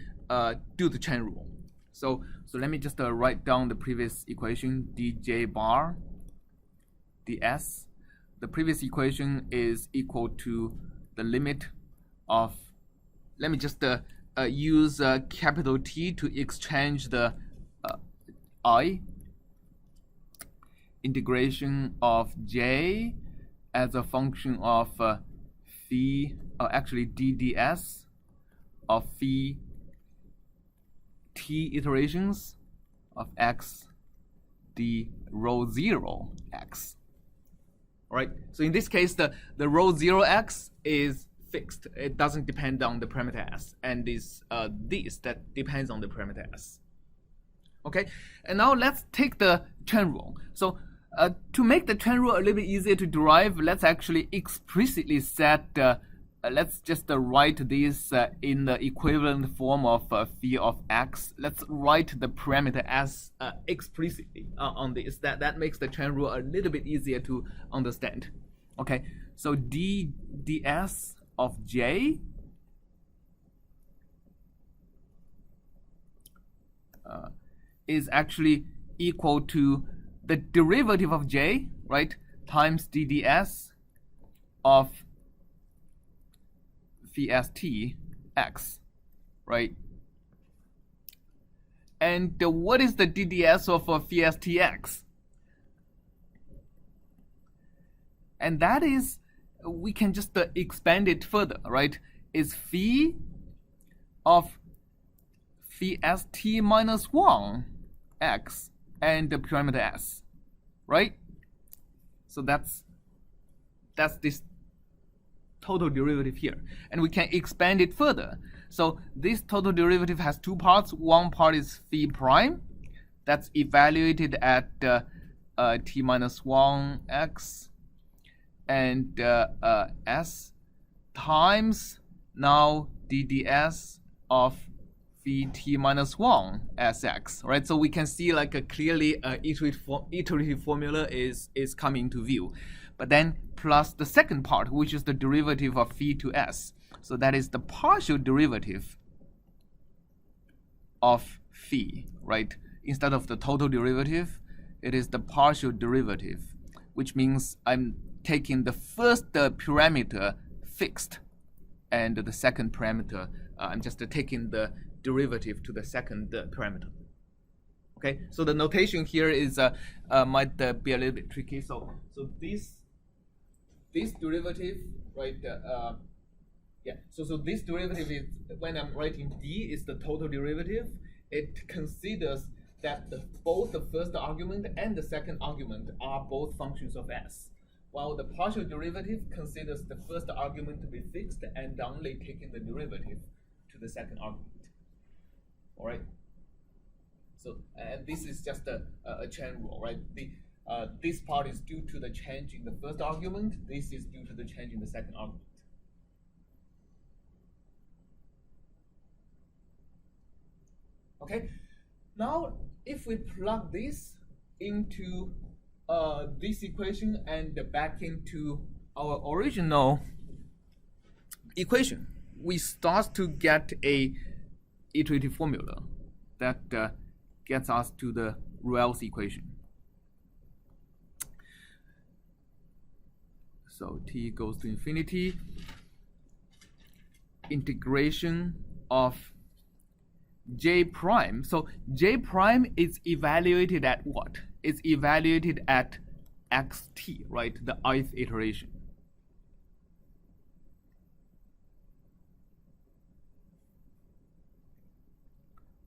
do the chain rule. So let me just write down the previous equation, dj bar ds. The previous equation is equal to the limit of, let me just use capital T to exchange the I, integration of j as a function of phi, actually dds of phi t iterations of x d rho 0 x. All right, so in this case, the rho 0 x is fixed. It doesn't depend on the parameter s, and this that depends on the parameter s. Okay, and now let's take the chain rule. So to make the chain rule a little bit easier to derive, let's actually explicitly set, let's just write this in the equivalent form of phi of x. Let's write the parameter s explicitly on this. That makes the chain rule a little bit easier to understand. Okay, so ds of j is actually equal to the derivative of j, right, times dds of phi st x, right? And what is the dds of phi st x? And that is we can just expand it further, right? Is phi of phi st minus 1 x and the parameter s, right? So that's this total derivative here, and we can expand it further. So this total derivative has two parts. One part is phi prime, that's evaluated at t minus 1 x and s times now dds of phi t minus 1 sx, right? So we can see like a clearly iterative formula is coming to view. But then plus the second part, which is the derivative of phi to s. So that is the partial derivative of phi, right? Instead of the total derivative, it is the partial derivative, which means I'm taking the first parameter fixed, and the second parameter, I'm just taking the derivative to the second parameter. Okay, so the notation here is might be a little bit tricky. So this derivative, right? Yeah. So this derivative is, when I'm writing d, is the total derivative. It considers that both the first argument and the second argument are both functions of s, while the partial derivative considers the first argument to be fixed and only taking the derivative to the second argument. All right. So and this is just a chain rule, right? This part is due to the change in the first argument. This is due to the change in the second argument. Okay. Now, if we plug this into this equation and back into our original equation, we start to get a iterative formula that gets us to the Ruel's equation. So t goes to infinity, integration of j prime. So j prime is evaluated at what? It's evaluated at xt, right? The ith iteration.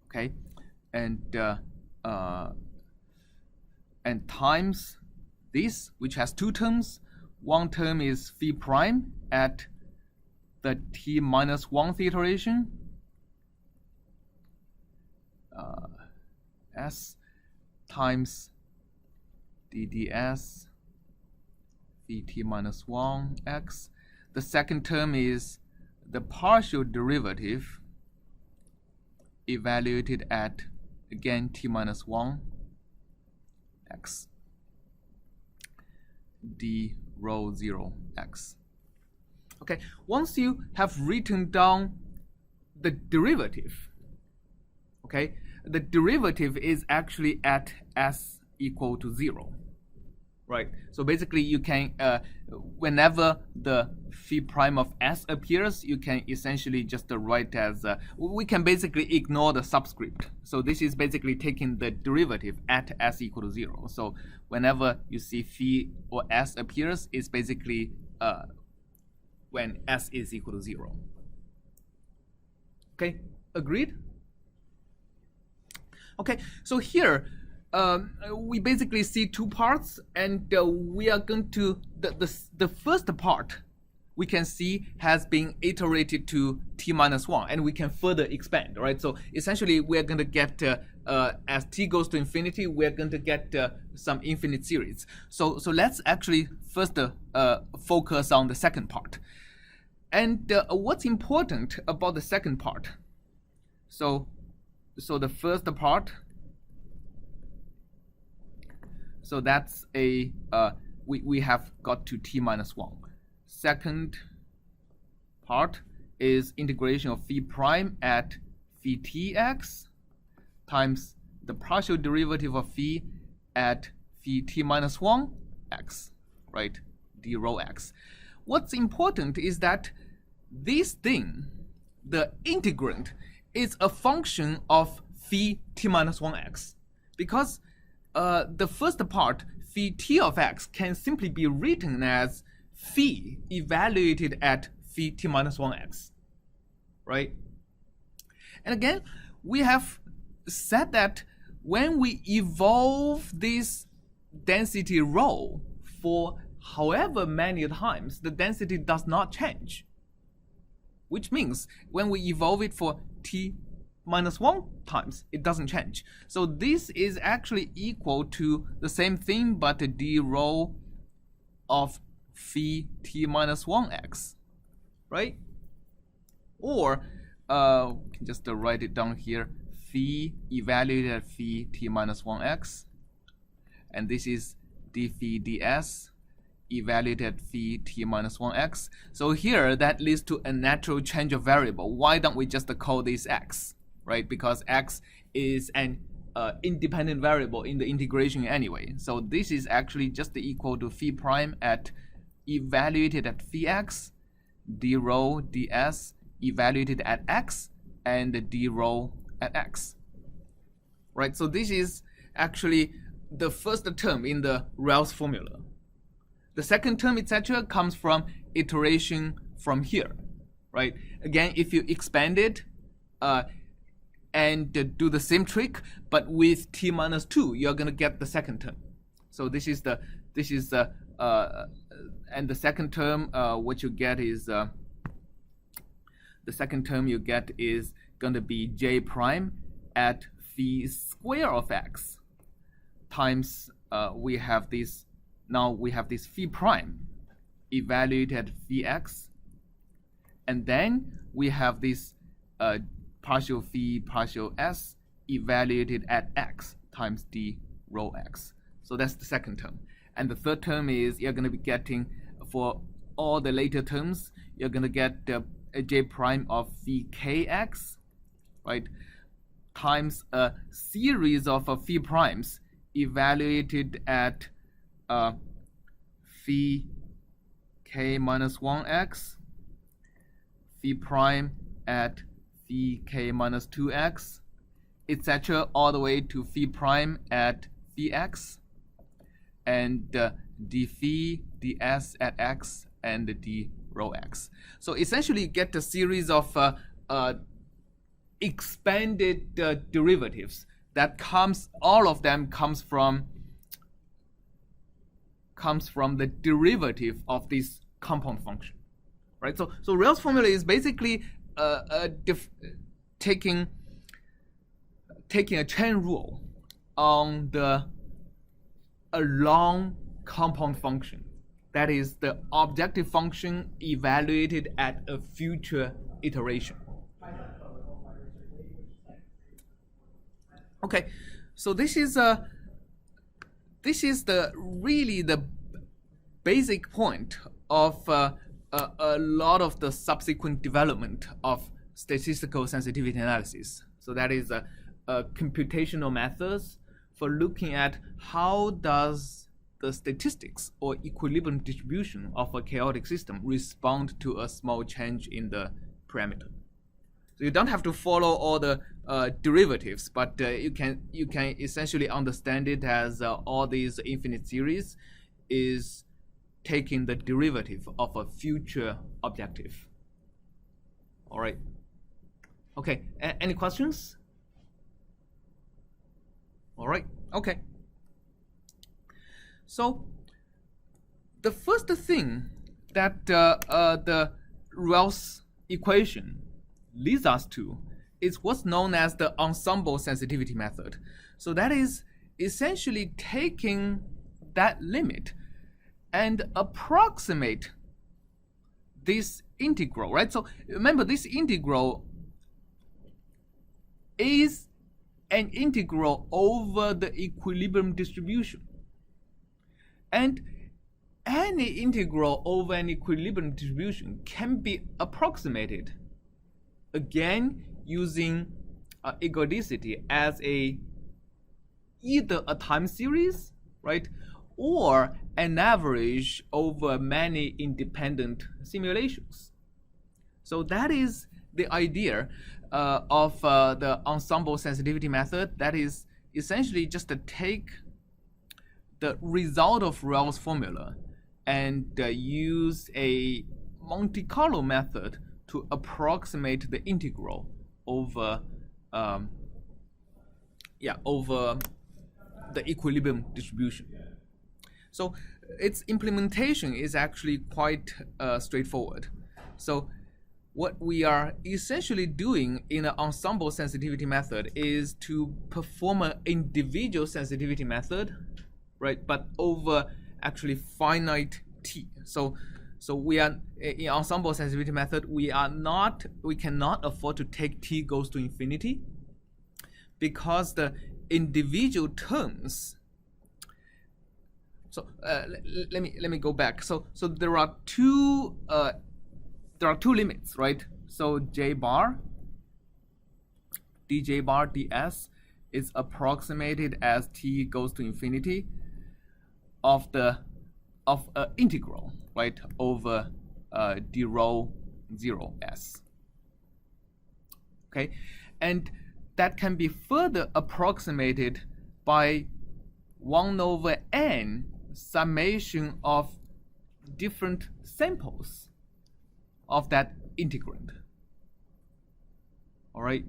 Okay, and times this, which has two terms. One term is phi prime at the t minus 1th iteration, s times dds phi t minus 1 x. The second term is the partial derivative evaluated at, again, t minus 1 x d rho 0 x. Okay, once you have written down the derivative, okay, the derivative is actually at s equal to 0, right? So basically you can, whenever the phi prime of s appears, you can essentially just write as, we can basically ignore the subscript. So this is basically taking the derivative at s equal to 0. So whenever you see phi or s appears, it's basically when s is equal to 0. Okay, agreed? Okay, so here we basically see two parts, and we are going to, the first part we can see has been iterated to t minus 1, and we can further expand, right? So essentially we are going to get, as t goes to infinity, we are going to get some infinite series. So let's actually first focus on the second part. And what's important about the second part? So the first part, so that's a, we have got to t minus 1. Second part is integration of phi prime at phi tx times the partial derivative of phi at phi t minus 1 x, right? d rho x. What's important is that this thing, the integrand, is a function of phi t minus 1 x, because the first part, phi t of x, can simply be written as phi evaluated at phi t minus 1x, right? And again, we have said that when we evolve this density rho for however many times, the density does not change. Which means when we evolve it for t minus 1 times, it doesn't change. So this is actually equal to the same thing, but the d rho of phi t minus 1x, right? Or we can just write it down here, phi evaluated at phi t minus 1x, and this is d phi ds evaluated at phi t minus 1x. So here that leads to a natural change of variable. Why don't we just call this x, right? Because x is an independent variable in the integration anyway. So this is actually just equal to phi prime at evaluated at phi x, d rho ds evaluated at x, and d rho at x, right? So this is actually the first term in the Rails formula. The second term, etc., comes from iteration from here, right? Again, if you expand it and do the same trick, but with t minus 2, you're gonna get the second term. So this is and the second term, what you get is the second term you get is gonna be j prime at phi square of x times we have this. Now we have this phi prime evaluated at phi x, and then we have this partial phi partial s evaluated at x times d rho x. So that's the second term. And the third term is you're going to be getting, for all the later terms, you're going to get a j prime of phi kx, right, times a series of phi primes evaluated at phi k minus 1x, phi prime at phi k minus 2x, etc., all the way to phi prime at phi x, and d phi ds at x, and d rho x. So essentially you get a series of expanded derivatives that all of them comes from the derivative of this compound function, right? So Rails formula is basically taking a chain rule on a long compound function, that is the objective function evaluated at a future iteration. Okay, so this is really the basic point of a lot of the subsequent development of statistical sensitivity analysis. So that is computational methods for looking at how does the statistics or equilibrium distribution of a chaotic system respond to a small change in the parameter. So you don't have to follow all the derivatives, but you can essentially understand it as all these infinite series is taking the derivative of a future objective. All right. Okay. Any questions? All right. Okay. So the first thing that the Rails equation leads us to is what's known as the ensemble sensitivity method. So that is essentially taking that limit and approximate this integral, right? So remember, this integral is an integral over the equilibrium distribution. And any integral over an equilibrium distribution can be approximated, again, using ergodicity as either a time series, right, or an average over many independent simulations. So that is the idea of the ensemble sensitivity method. That is essentially just to take the result of Rails formula and use a Monte Carlo method to approximate the integral over over the equilibrium distribution. So its implementation is actually quite straightforward. So what we are essentially doing in an ensemble sensitivity method is to perform an individual sensitivity method, right? But over actually finite t. So we are in ensemble sensitivity method. We cannot afford to take t goes to infinity, because the individual terms. So let me go back. So there are two limits, right? So j bar, dj bar ds is approximated as t goes to infinity of an integral, right, over d rho 0s. Okay, and that can be further approximated by 1 over n summation of different samples of that integrand. All right.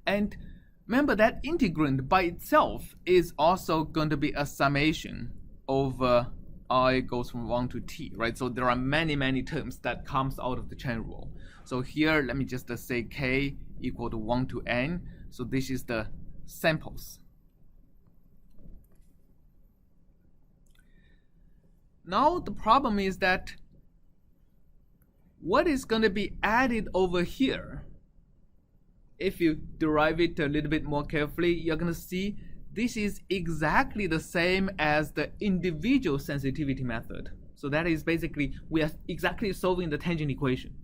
And remember that integrand by itself is also going to be a summation over I goes from 1 to t, right? So there are many terms that comes out of the chain rule. So here, let me just say k equal to 1 to n. So this is the samples. Now the problem is that what is going to be added over here, if you derive it a little bit more carefully, you're going to see this is exactly the same as the individual sensitivity method. So that is basically, we are exactly solving the tangent equation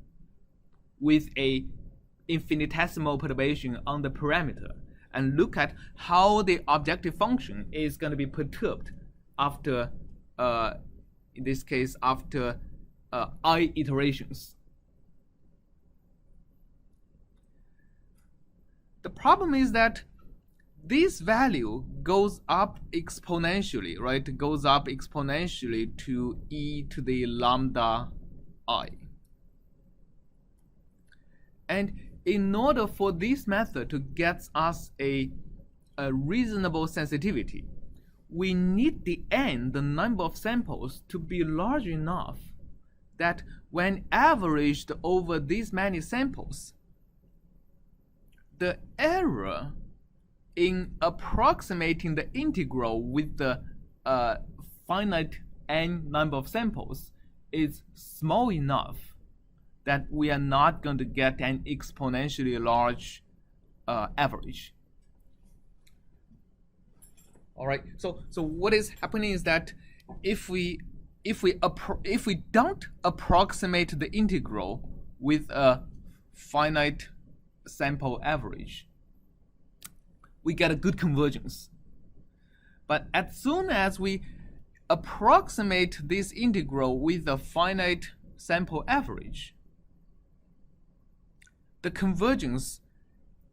with a infinitesimal perturbation on the parameter, and look at how the objective function is going to be perturbed after, in this case, after I iterations. The problem is that this value goes up exponentially, right? It goes up exponentially to e to the lambda I. And in order for this method to get us a reasonable sensitivity, we need the n, the number of samples, to be large enough that when averaged over these many samples, the error in approximating the integral with the finite n number of samples is small enough that we are not going to get an exponentially large average. All right. So what is happening is that if we don't approximate the integral with a finite sample average, we get a good convergence. But as soon as we approximate this integral with a finite sample average, the convergence,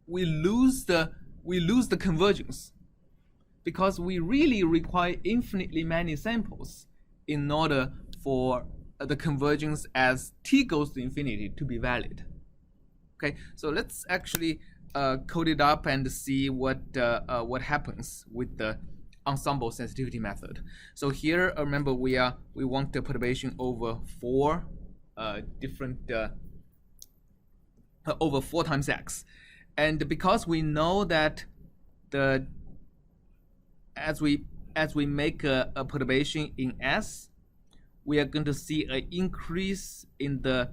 we lose the convergence, because we really require infinitely many samples in order for the convergence as t goes to infinity to be valid. Okay, so let's actually code it up and see what happens with the ensemble sensitivity method. So here, remember, we want the perturbation over four over 4 times x, and because we know that as we make a perturbation in S, we are going to see an increase in the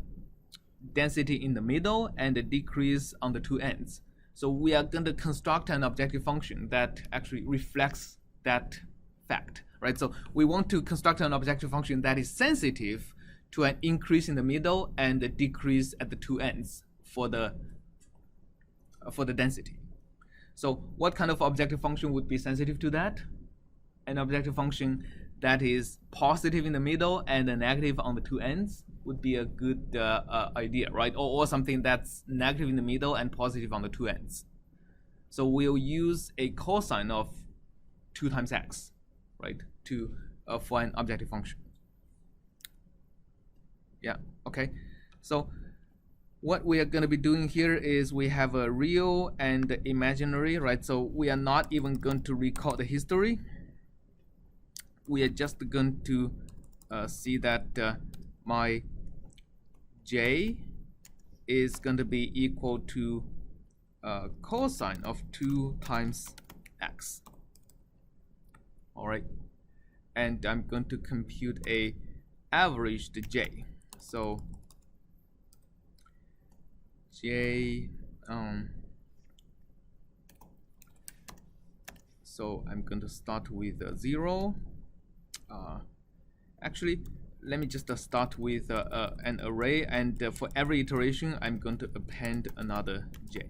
density in the middle and a decrease on the two ends. So we are going to construct an objective function that actually reflects that fact, right? So we want to construct an objective function that is sensitive to an increase in the middle and a decrease at the two ends for the density. So what kind of objective function would be sensitive to that? An objective function that is positive in the middle and a negative on the two ends would be a good idea, right? Or something that's negative in the middle and positive on the two ends. So we'll use a cosine of 2 times x, right, to for an objective function. Yeah, okay. So what we are going to be doing here is we have a real and imaginary, right? So we are not even going to record the history. We are just going to see that my j is going to be equal to cosine of 2 times x. All right, and I'm going to compute a averaged j. So j, so I'm going to start with 0. Actually, let me just start with an array, and for every iteration, I'm going to append another j.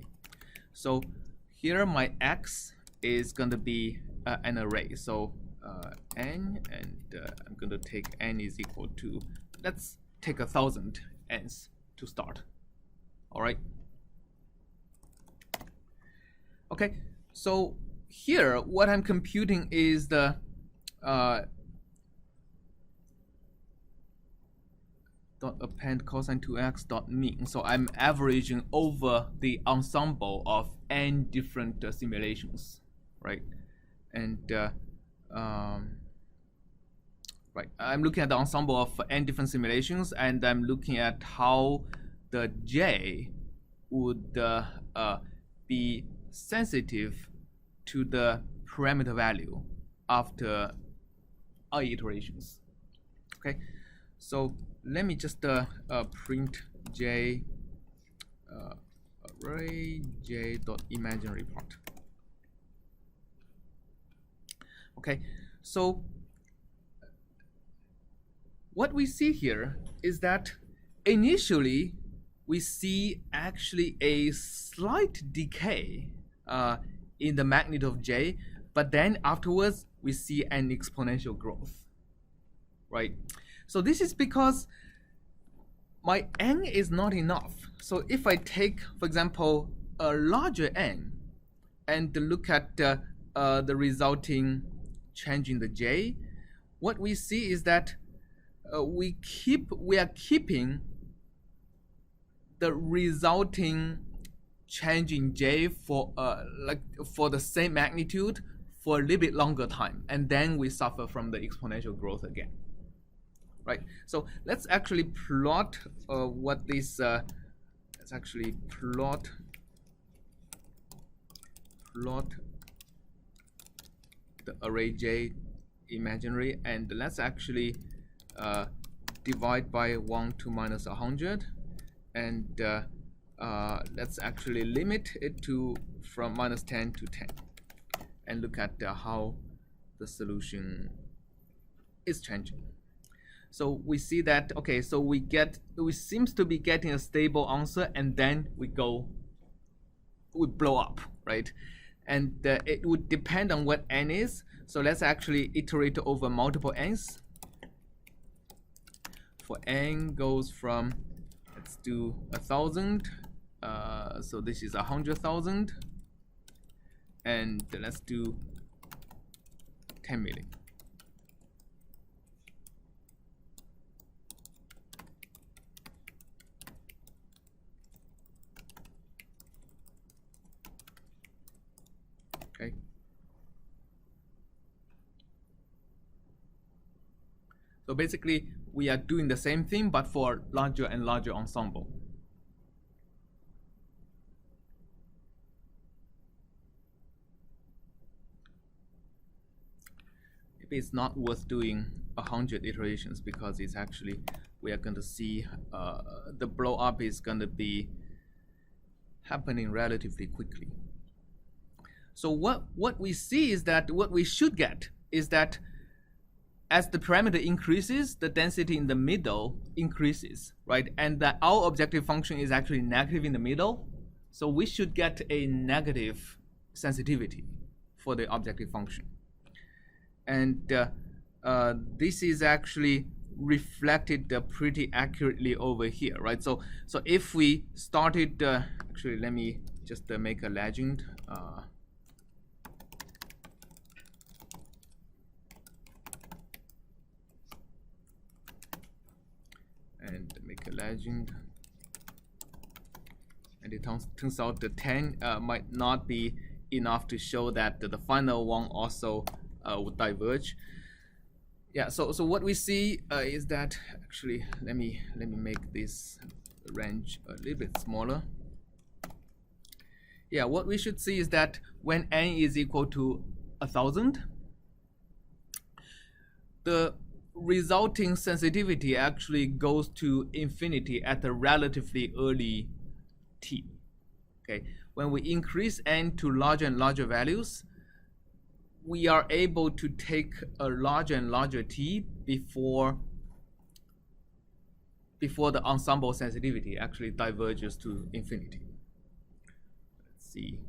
So here my x is going to be an array. So n, and I'm going to take n is equal to, let's take 1,000 n's to start. All right. Okay. So here, what I'm computing is the dot append cosine 2x dot mean. So I'm averaging over the ensemble of n different simulations, right? And right, I'm looking at the ensemble of n different simulations, and I'm looking at how the j would be sensitive to the parameter value after I iterations. Okay, so let me just print j array j dot imaginary part. Okay, so what we see here is that initially we see actually a slight decay in the magnitude of j, but then afterwards we see an exponential growth, right? So this is because my n is not enough. So if I take, for example, a larger n and look at the resulting change in the j, what we see is that we are keeping the resulting change in j for for the same magnitude for a little bit longer time, and then we suffer from the exponential growth again. Right, so let's actually plot what this. Let's actually plot the array j imaginary, and let's actually divide by 1 to minus 100, and let's actually limit it to from minus 10 to 10, and look at how the solution is changing. So we see that, okay, so we seems to be getting a stable answer, and then we blow up, right? And it would depend on what n is. So let's actually iterate over multiple n's. For n goes from, let's do 1,000. So this is 100,000, and let's do 10 million. Okay. So basically, we are doing the same thing, but for larger and larger ensemble. Maybe it's not worth doing 100 iterations, because it's actually, we are going to see the blow up is going to be happening relatively quickly. So what we see is that what we should get is that as the parameter increases, the density in the middle increases, right? And that our objective function is actually negative in the middle. So we should get a negative sensitivity for the objective function. And this is actually reflected pretty accurately over here, right? So if we started, actually, let me just make a legend. legend. And it turns out the 10 might not be enough to show that the final one also would diverge. Yeah, so what we see is that, actually, let me make this range a little bit smaller. Yeah, what we should see is that when n is equal to 1,000, the resulting sensitivity actually goes to infinity at a relatively early t. Okay, when we increase n to larger and larger values, we are able to take a larger and larger t before the ensemble sensitivity actually diverges to infinity. Let's see.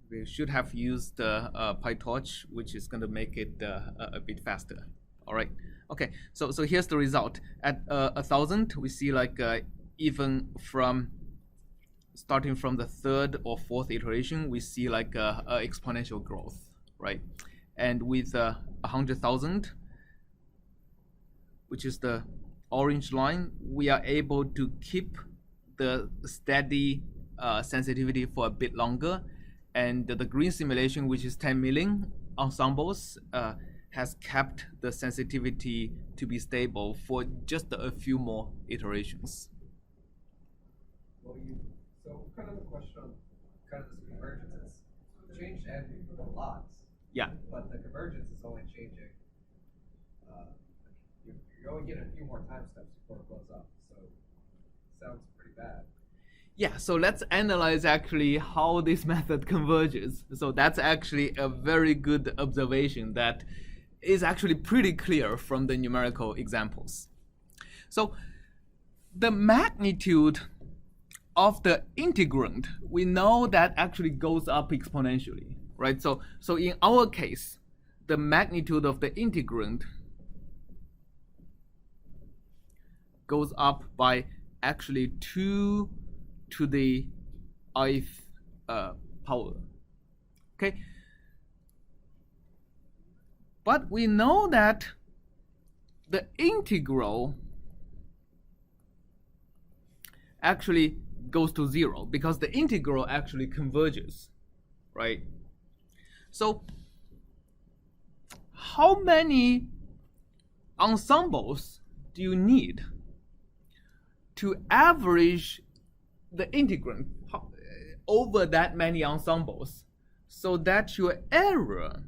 We should have used PyTorch, which is going to make it a bit faster. All right. Okay. So here's the result. At 1,000, we see like even from starting from the third or fourth iteration, we see like a exponential growth, right? And with 100,000, which is the orange line, we are able to keep the steady sensitivity for a bit longer. And the green simulation, which is 10 million ensembles, has kept the sensitivity to be stable for just a few more iterations. Well, so kind of the question on kind of this convergence is changed n a lot. Yeah. But the convergence is only changing. You're only getting a few more time steps before it blows up. So it sounds pretty bad. Yeah, so let's analyze actually how this method converges. So that's actually a very good observation that is actually pretty clear from the numerical examples. So the magnitude of the integrand, we know that actually goes up exponentially, right? So in our case, the magnitude of the integrand goes up by actually 2 to the ith power. Okay, but we know that the integral actually goes to 0 because the integral actually converges, right? So how many ensembles do you need to average the integrand over that many ensembles so that your error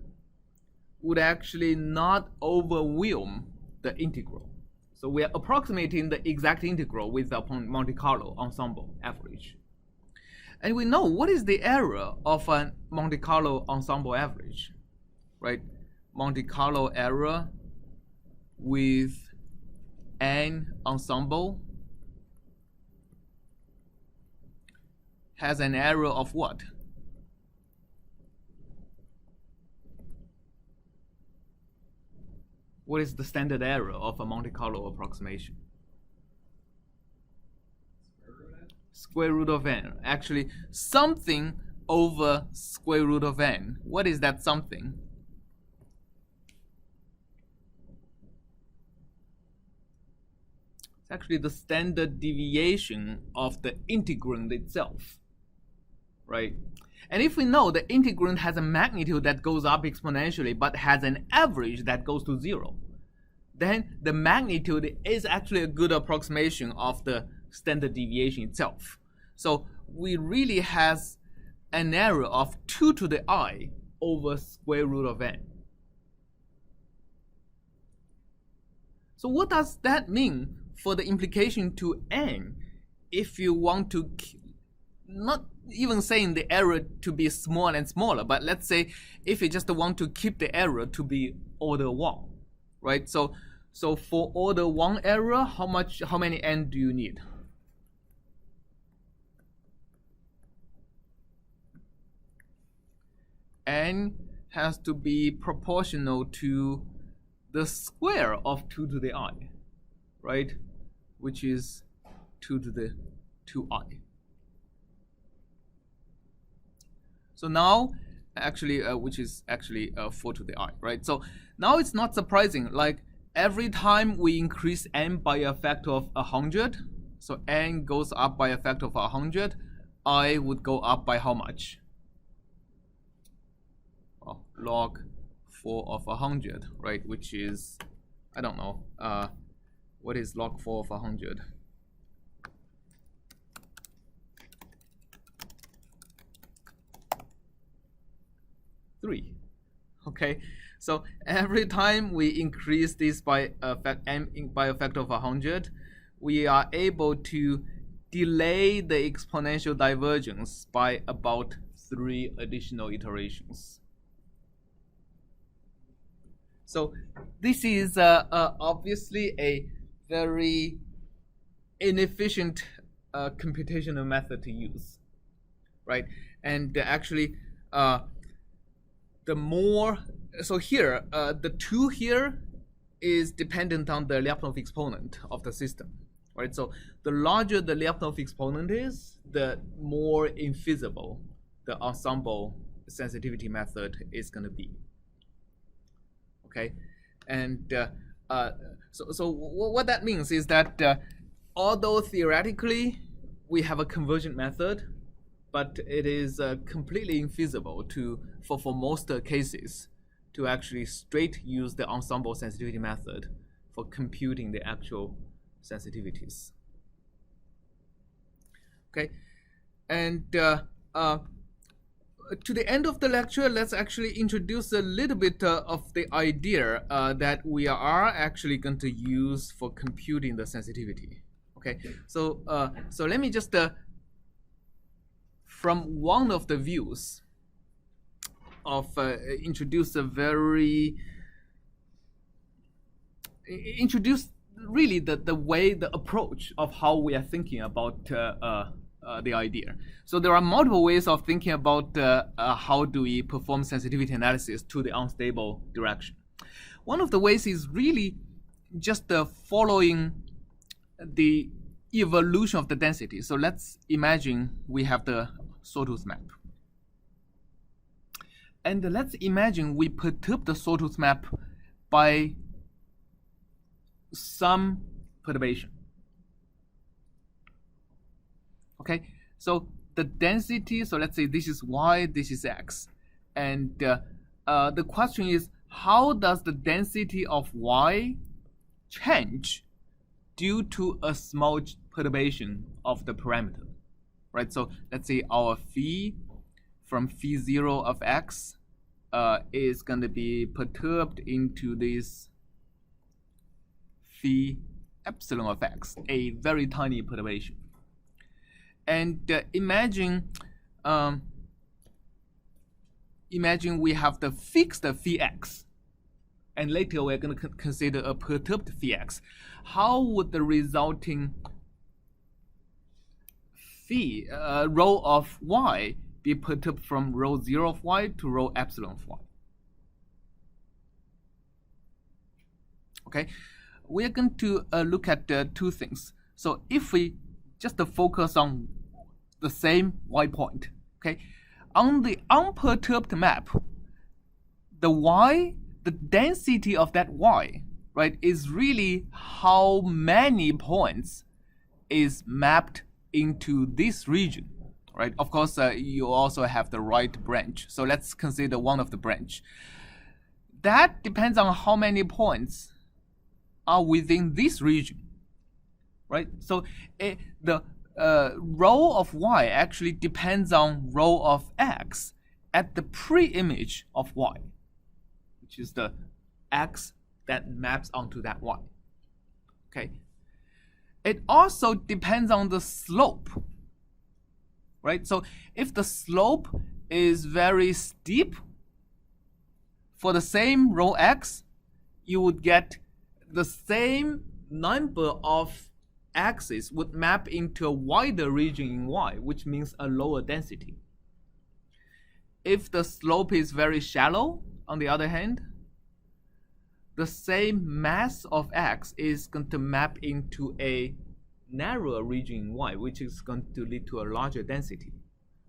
would actually not overwhelm the integral? So we are approximating the exact integral with the Monte Carlo ensemble average. And we know what is the error of a Monte Carlo ensemble average, right? Monte Carlo error with n ensemble has an error of what? What is the standard error of a Monte Carlo approximation? Square root of n. Actually, something over square root of n. What is that something? It's actually the standard deviation of the integrand itself, right? And if we know the integrand has a magnitude that goes up exponentially but has an average that goes to 0, then the magnitude is actually a good approximation of the standard deviation itself. So we really has an error of 2 to the I over square root of n. So what does that mean for the implication to n if you want to, not even saying the error to be smaller and smaller, but let's say if you just want to keep the error to be order 1, right? So for order 1 error, how many n do you need? N has to be proportional to the square of 2 to the I, right? Which is 2 to the 2i. So now, actually, which is actually 4 to the I, right? So now it's not surprising. Like every time we increase n by a factor of 100, so n goes up by a factor of 100, I would go up by how much? Well, log 4 of 100, right? Which is, I don't know, what is log 4 of 100? Three. Okay, so every time we increase this by a factor of 100, we are able to delay the exponential divergence by about 3 additional iterations. So this is obviously a very inefficient computational method to use, right? And actually, the more, so here, the 2 here is dependent on the Lyapunov exponent of the system, right? So the larger the Lyapunov exponent is, the more infeasible the ensemble sensitivity method is going to be. Okay, and so what that means is that although theoretically we have a convergent method, but it is completely infeasible for most cases to actually straight use the ensemble sensitivity method for computing the actual sensitivities. Okay, and to the end of the lecture, let's actually introduce a little bit of the idea that we are actually going to use for computing the sensitivity. Okay, so let me just from one of the views of introduce really the way, the approach of how we are thinking about the idea. So there are multiple ways of thinking about how do we perform sensitivity analysis to the unstable direction. One of the ways is really just following the evolution of the density. So let's imagine we have the sawtooth map. And let's imagine we perturb the sawtooth map by some perturbation. Okay, so the density, so let's say this is y, this is x. And the question is, how does the density of y change due to a small perturbation of the parameter, right? So let's say our phi from phi 0 of x is going to be perturbed into this phi epsilon of x, a very tiny perturbation. And imagine we have the fixed phi x, and later we're going to consider a perturbed phi x. How would the resulting phi rho of y be perturbed from rho 0 of y to rho epsilon of y? Okay, we are going to look at two things. So if we just focus on the same y point, okay, on the unperturbed map, the density of that y, right, is really how many points is mapped into this region, right? Of course, you also have the right branch. So let's consider one of the branch. That depends on how many points are within this region, right? So the rho of y actually depends on rho of x at the pre-image of y, which is the x that maps onto that y. Okay. It also depends on the slope, right? So if the slope is very steep, for the same rho x, you would get the same number of axes would map into a wider region in y, which means a lower density. If the slope is very shallow, on the other hand, the same mass of x is going to map into a narrower region in y, which is going to lead to a larger density.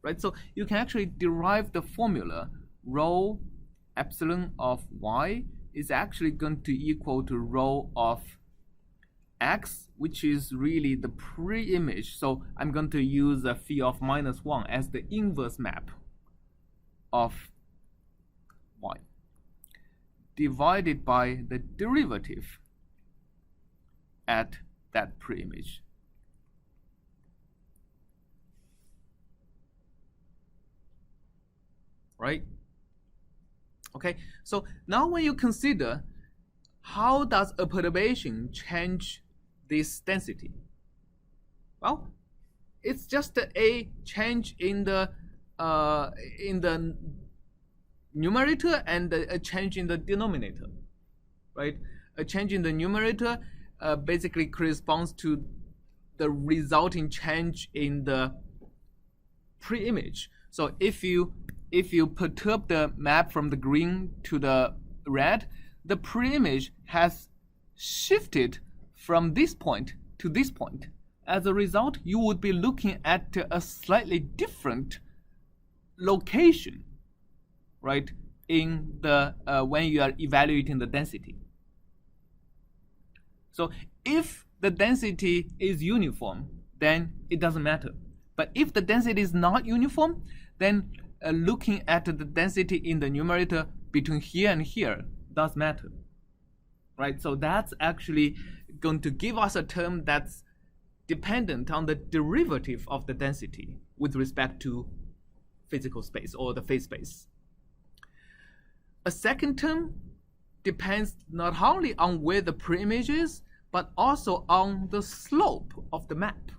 right? So you can actually derive the formula rho epsilon of y is actually going to equal to rho of x, which is really the pre-image. So I'm going to use a phi of -1 as the inverse map of y divided by the derivative at that pre-image. Right? Okay, so now when you consider how does a perturbation change this density? Well, it's just a change in the numerator and a change in the denominator, right? A change in the numerator basically corresponds to the resulting change in the pre-image. So if you perturb the map from the green to the red, the pre-image has shifted from this point to this point. As a result, you would be looking at a slightly different location, right, in the when you are evaluating the density. So if the density is uniform, then it doesn't matter. But if the density is not uniform, then looking at the density in the numerator between here and here does matter, right? So that's actually going to give us a term that's dependent on the derivative of the density with respect to physical space or the phase space. A second term depends not only on where the pre-image is, but also on the slope of the map.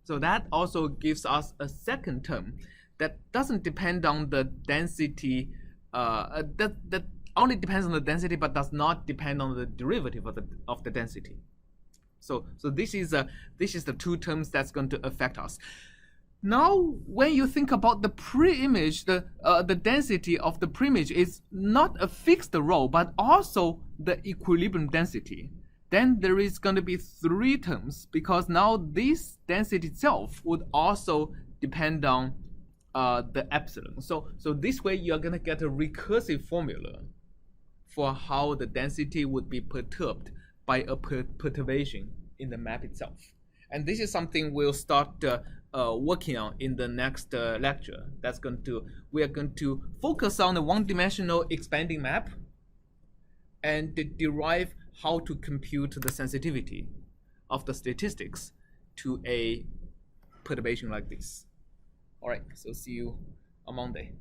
So that also gives us a second term that doesn't depend on the density, that only depends on the density but does not depend on the derivative of the density. So this is the two terms that's going to affect us. Now, when you think about the pre-image, the density of the pre-image is not a fixed rho, but also the equilibrium density. Then there is going to be three terms, because now this density itself would also depend on the epsilon. So this way you are going to get a recursive formula for how the density would be perturbed by a perturbation in the map itself. And this is something we'll start working on in the next lecture. We are going to focus on the one-dimensional expanding map and derive how to compute the sensitivity of the statistics to a perturbation like this. All right, so see you on Monday.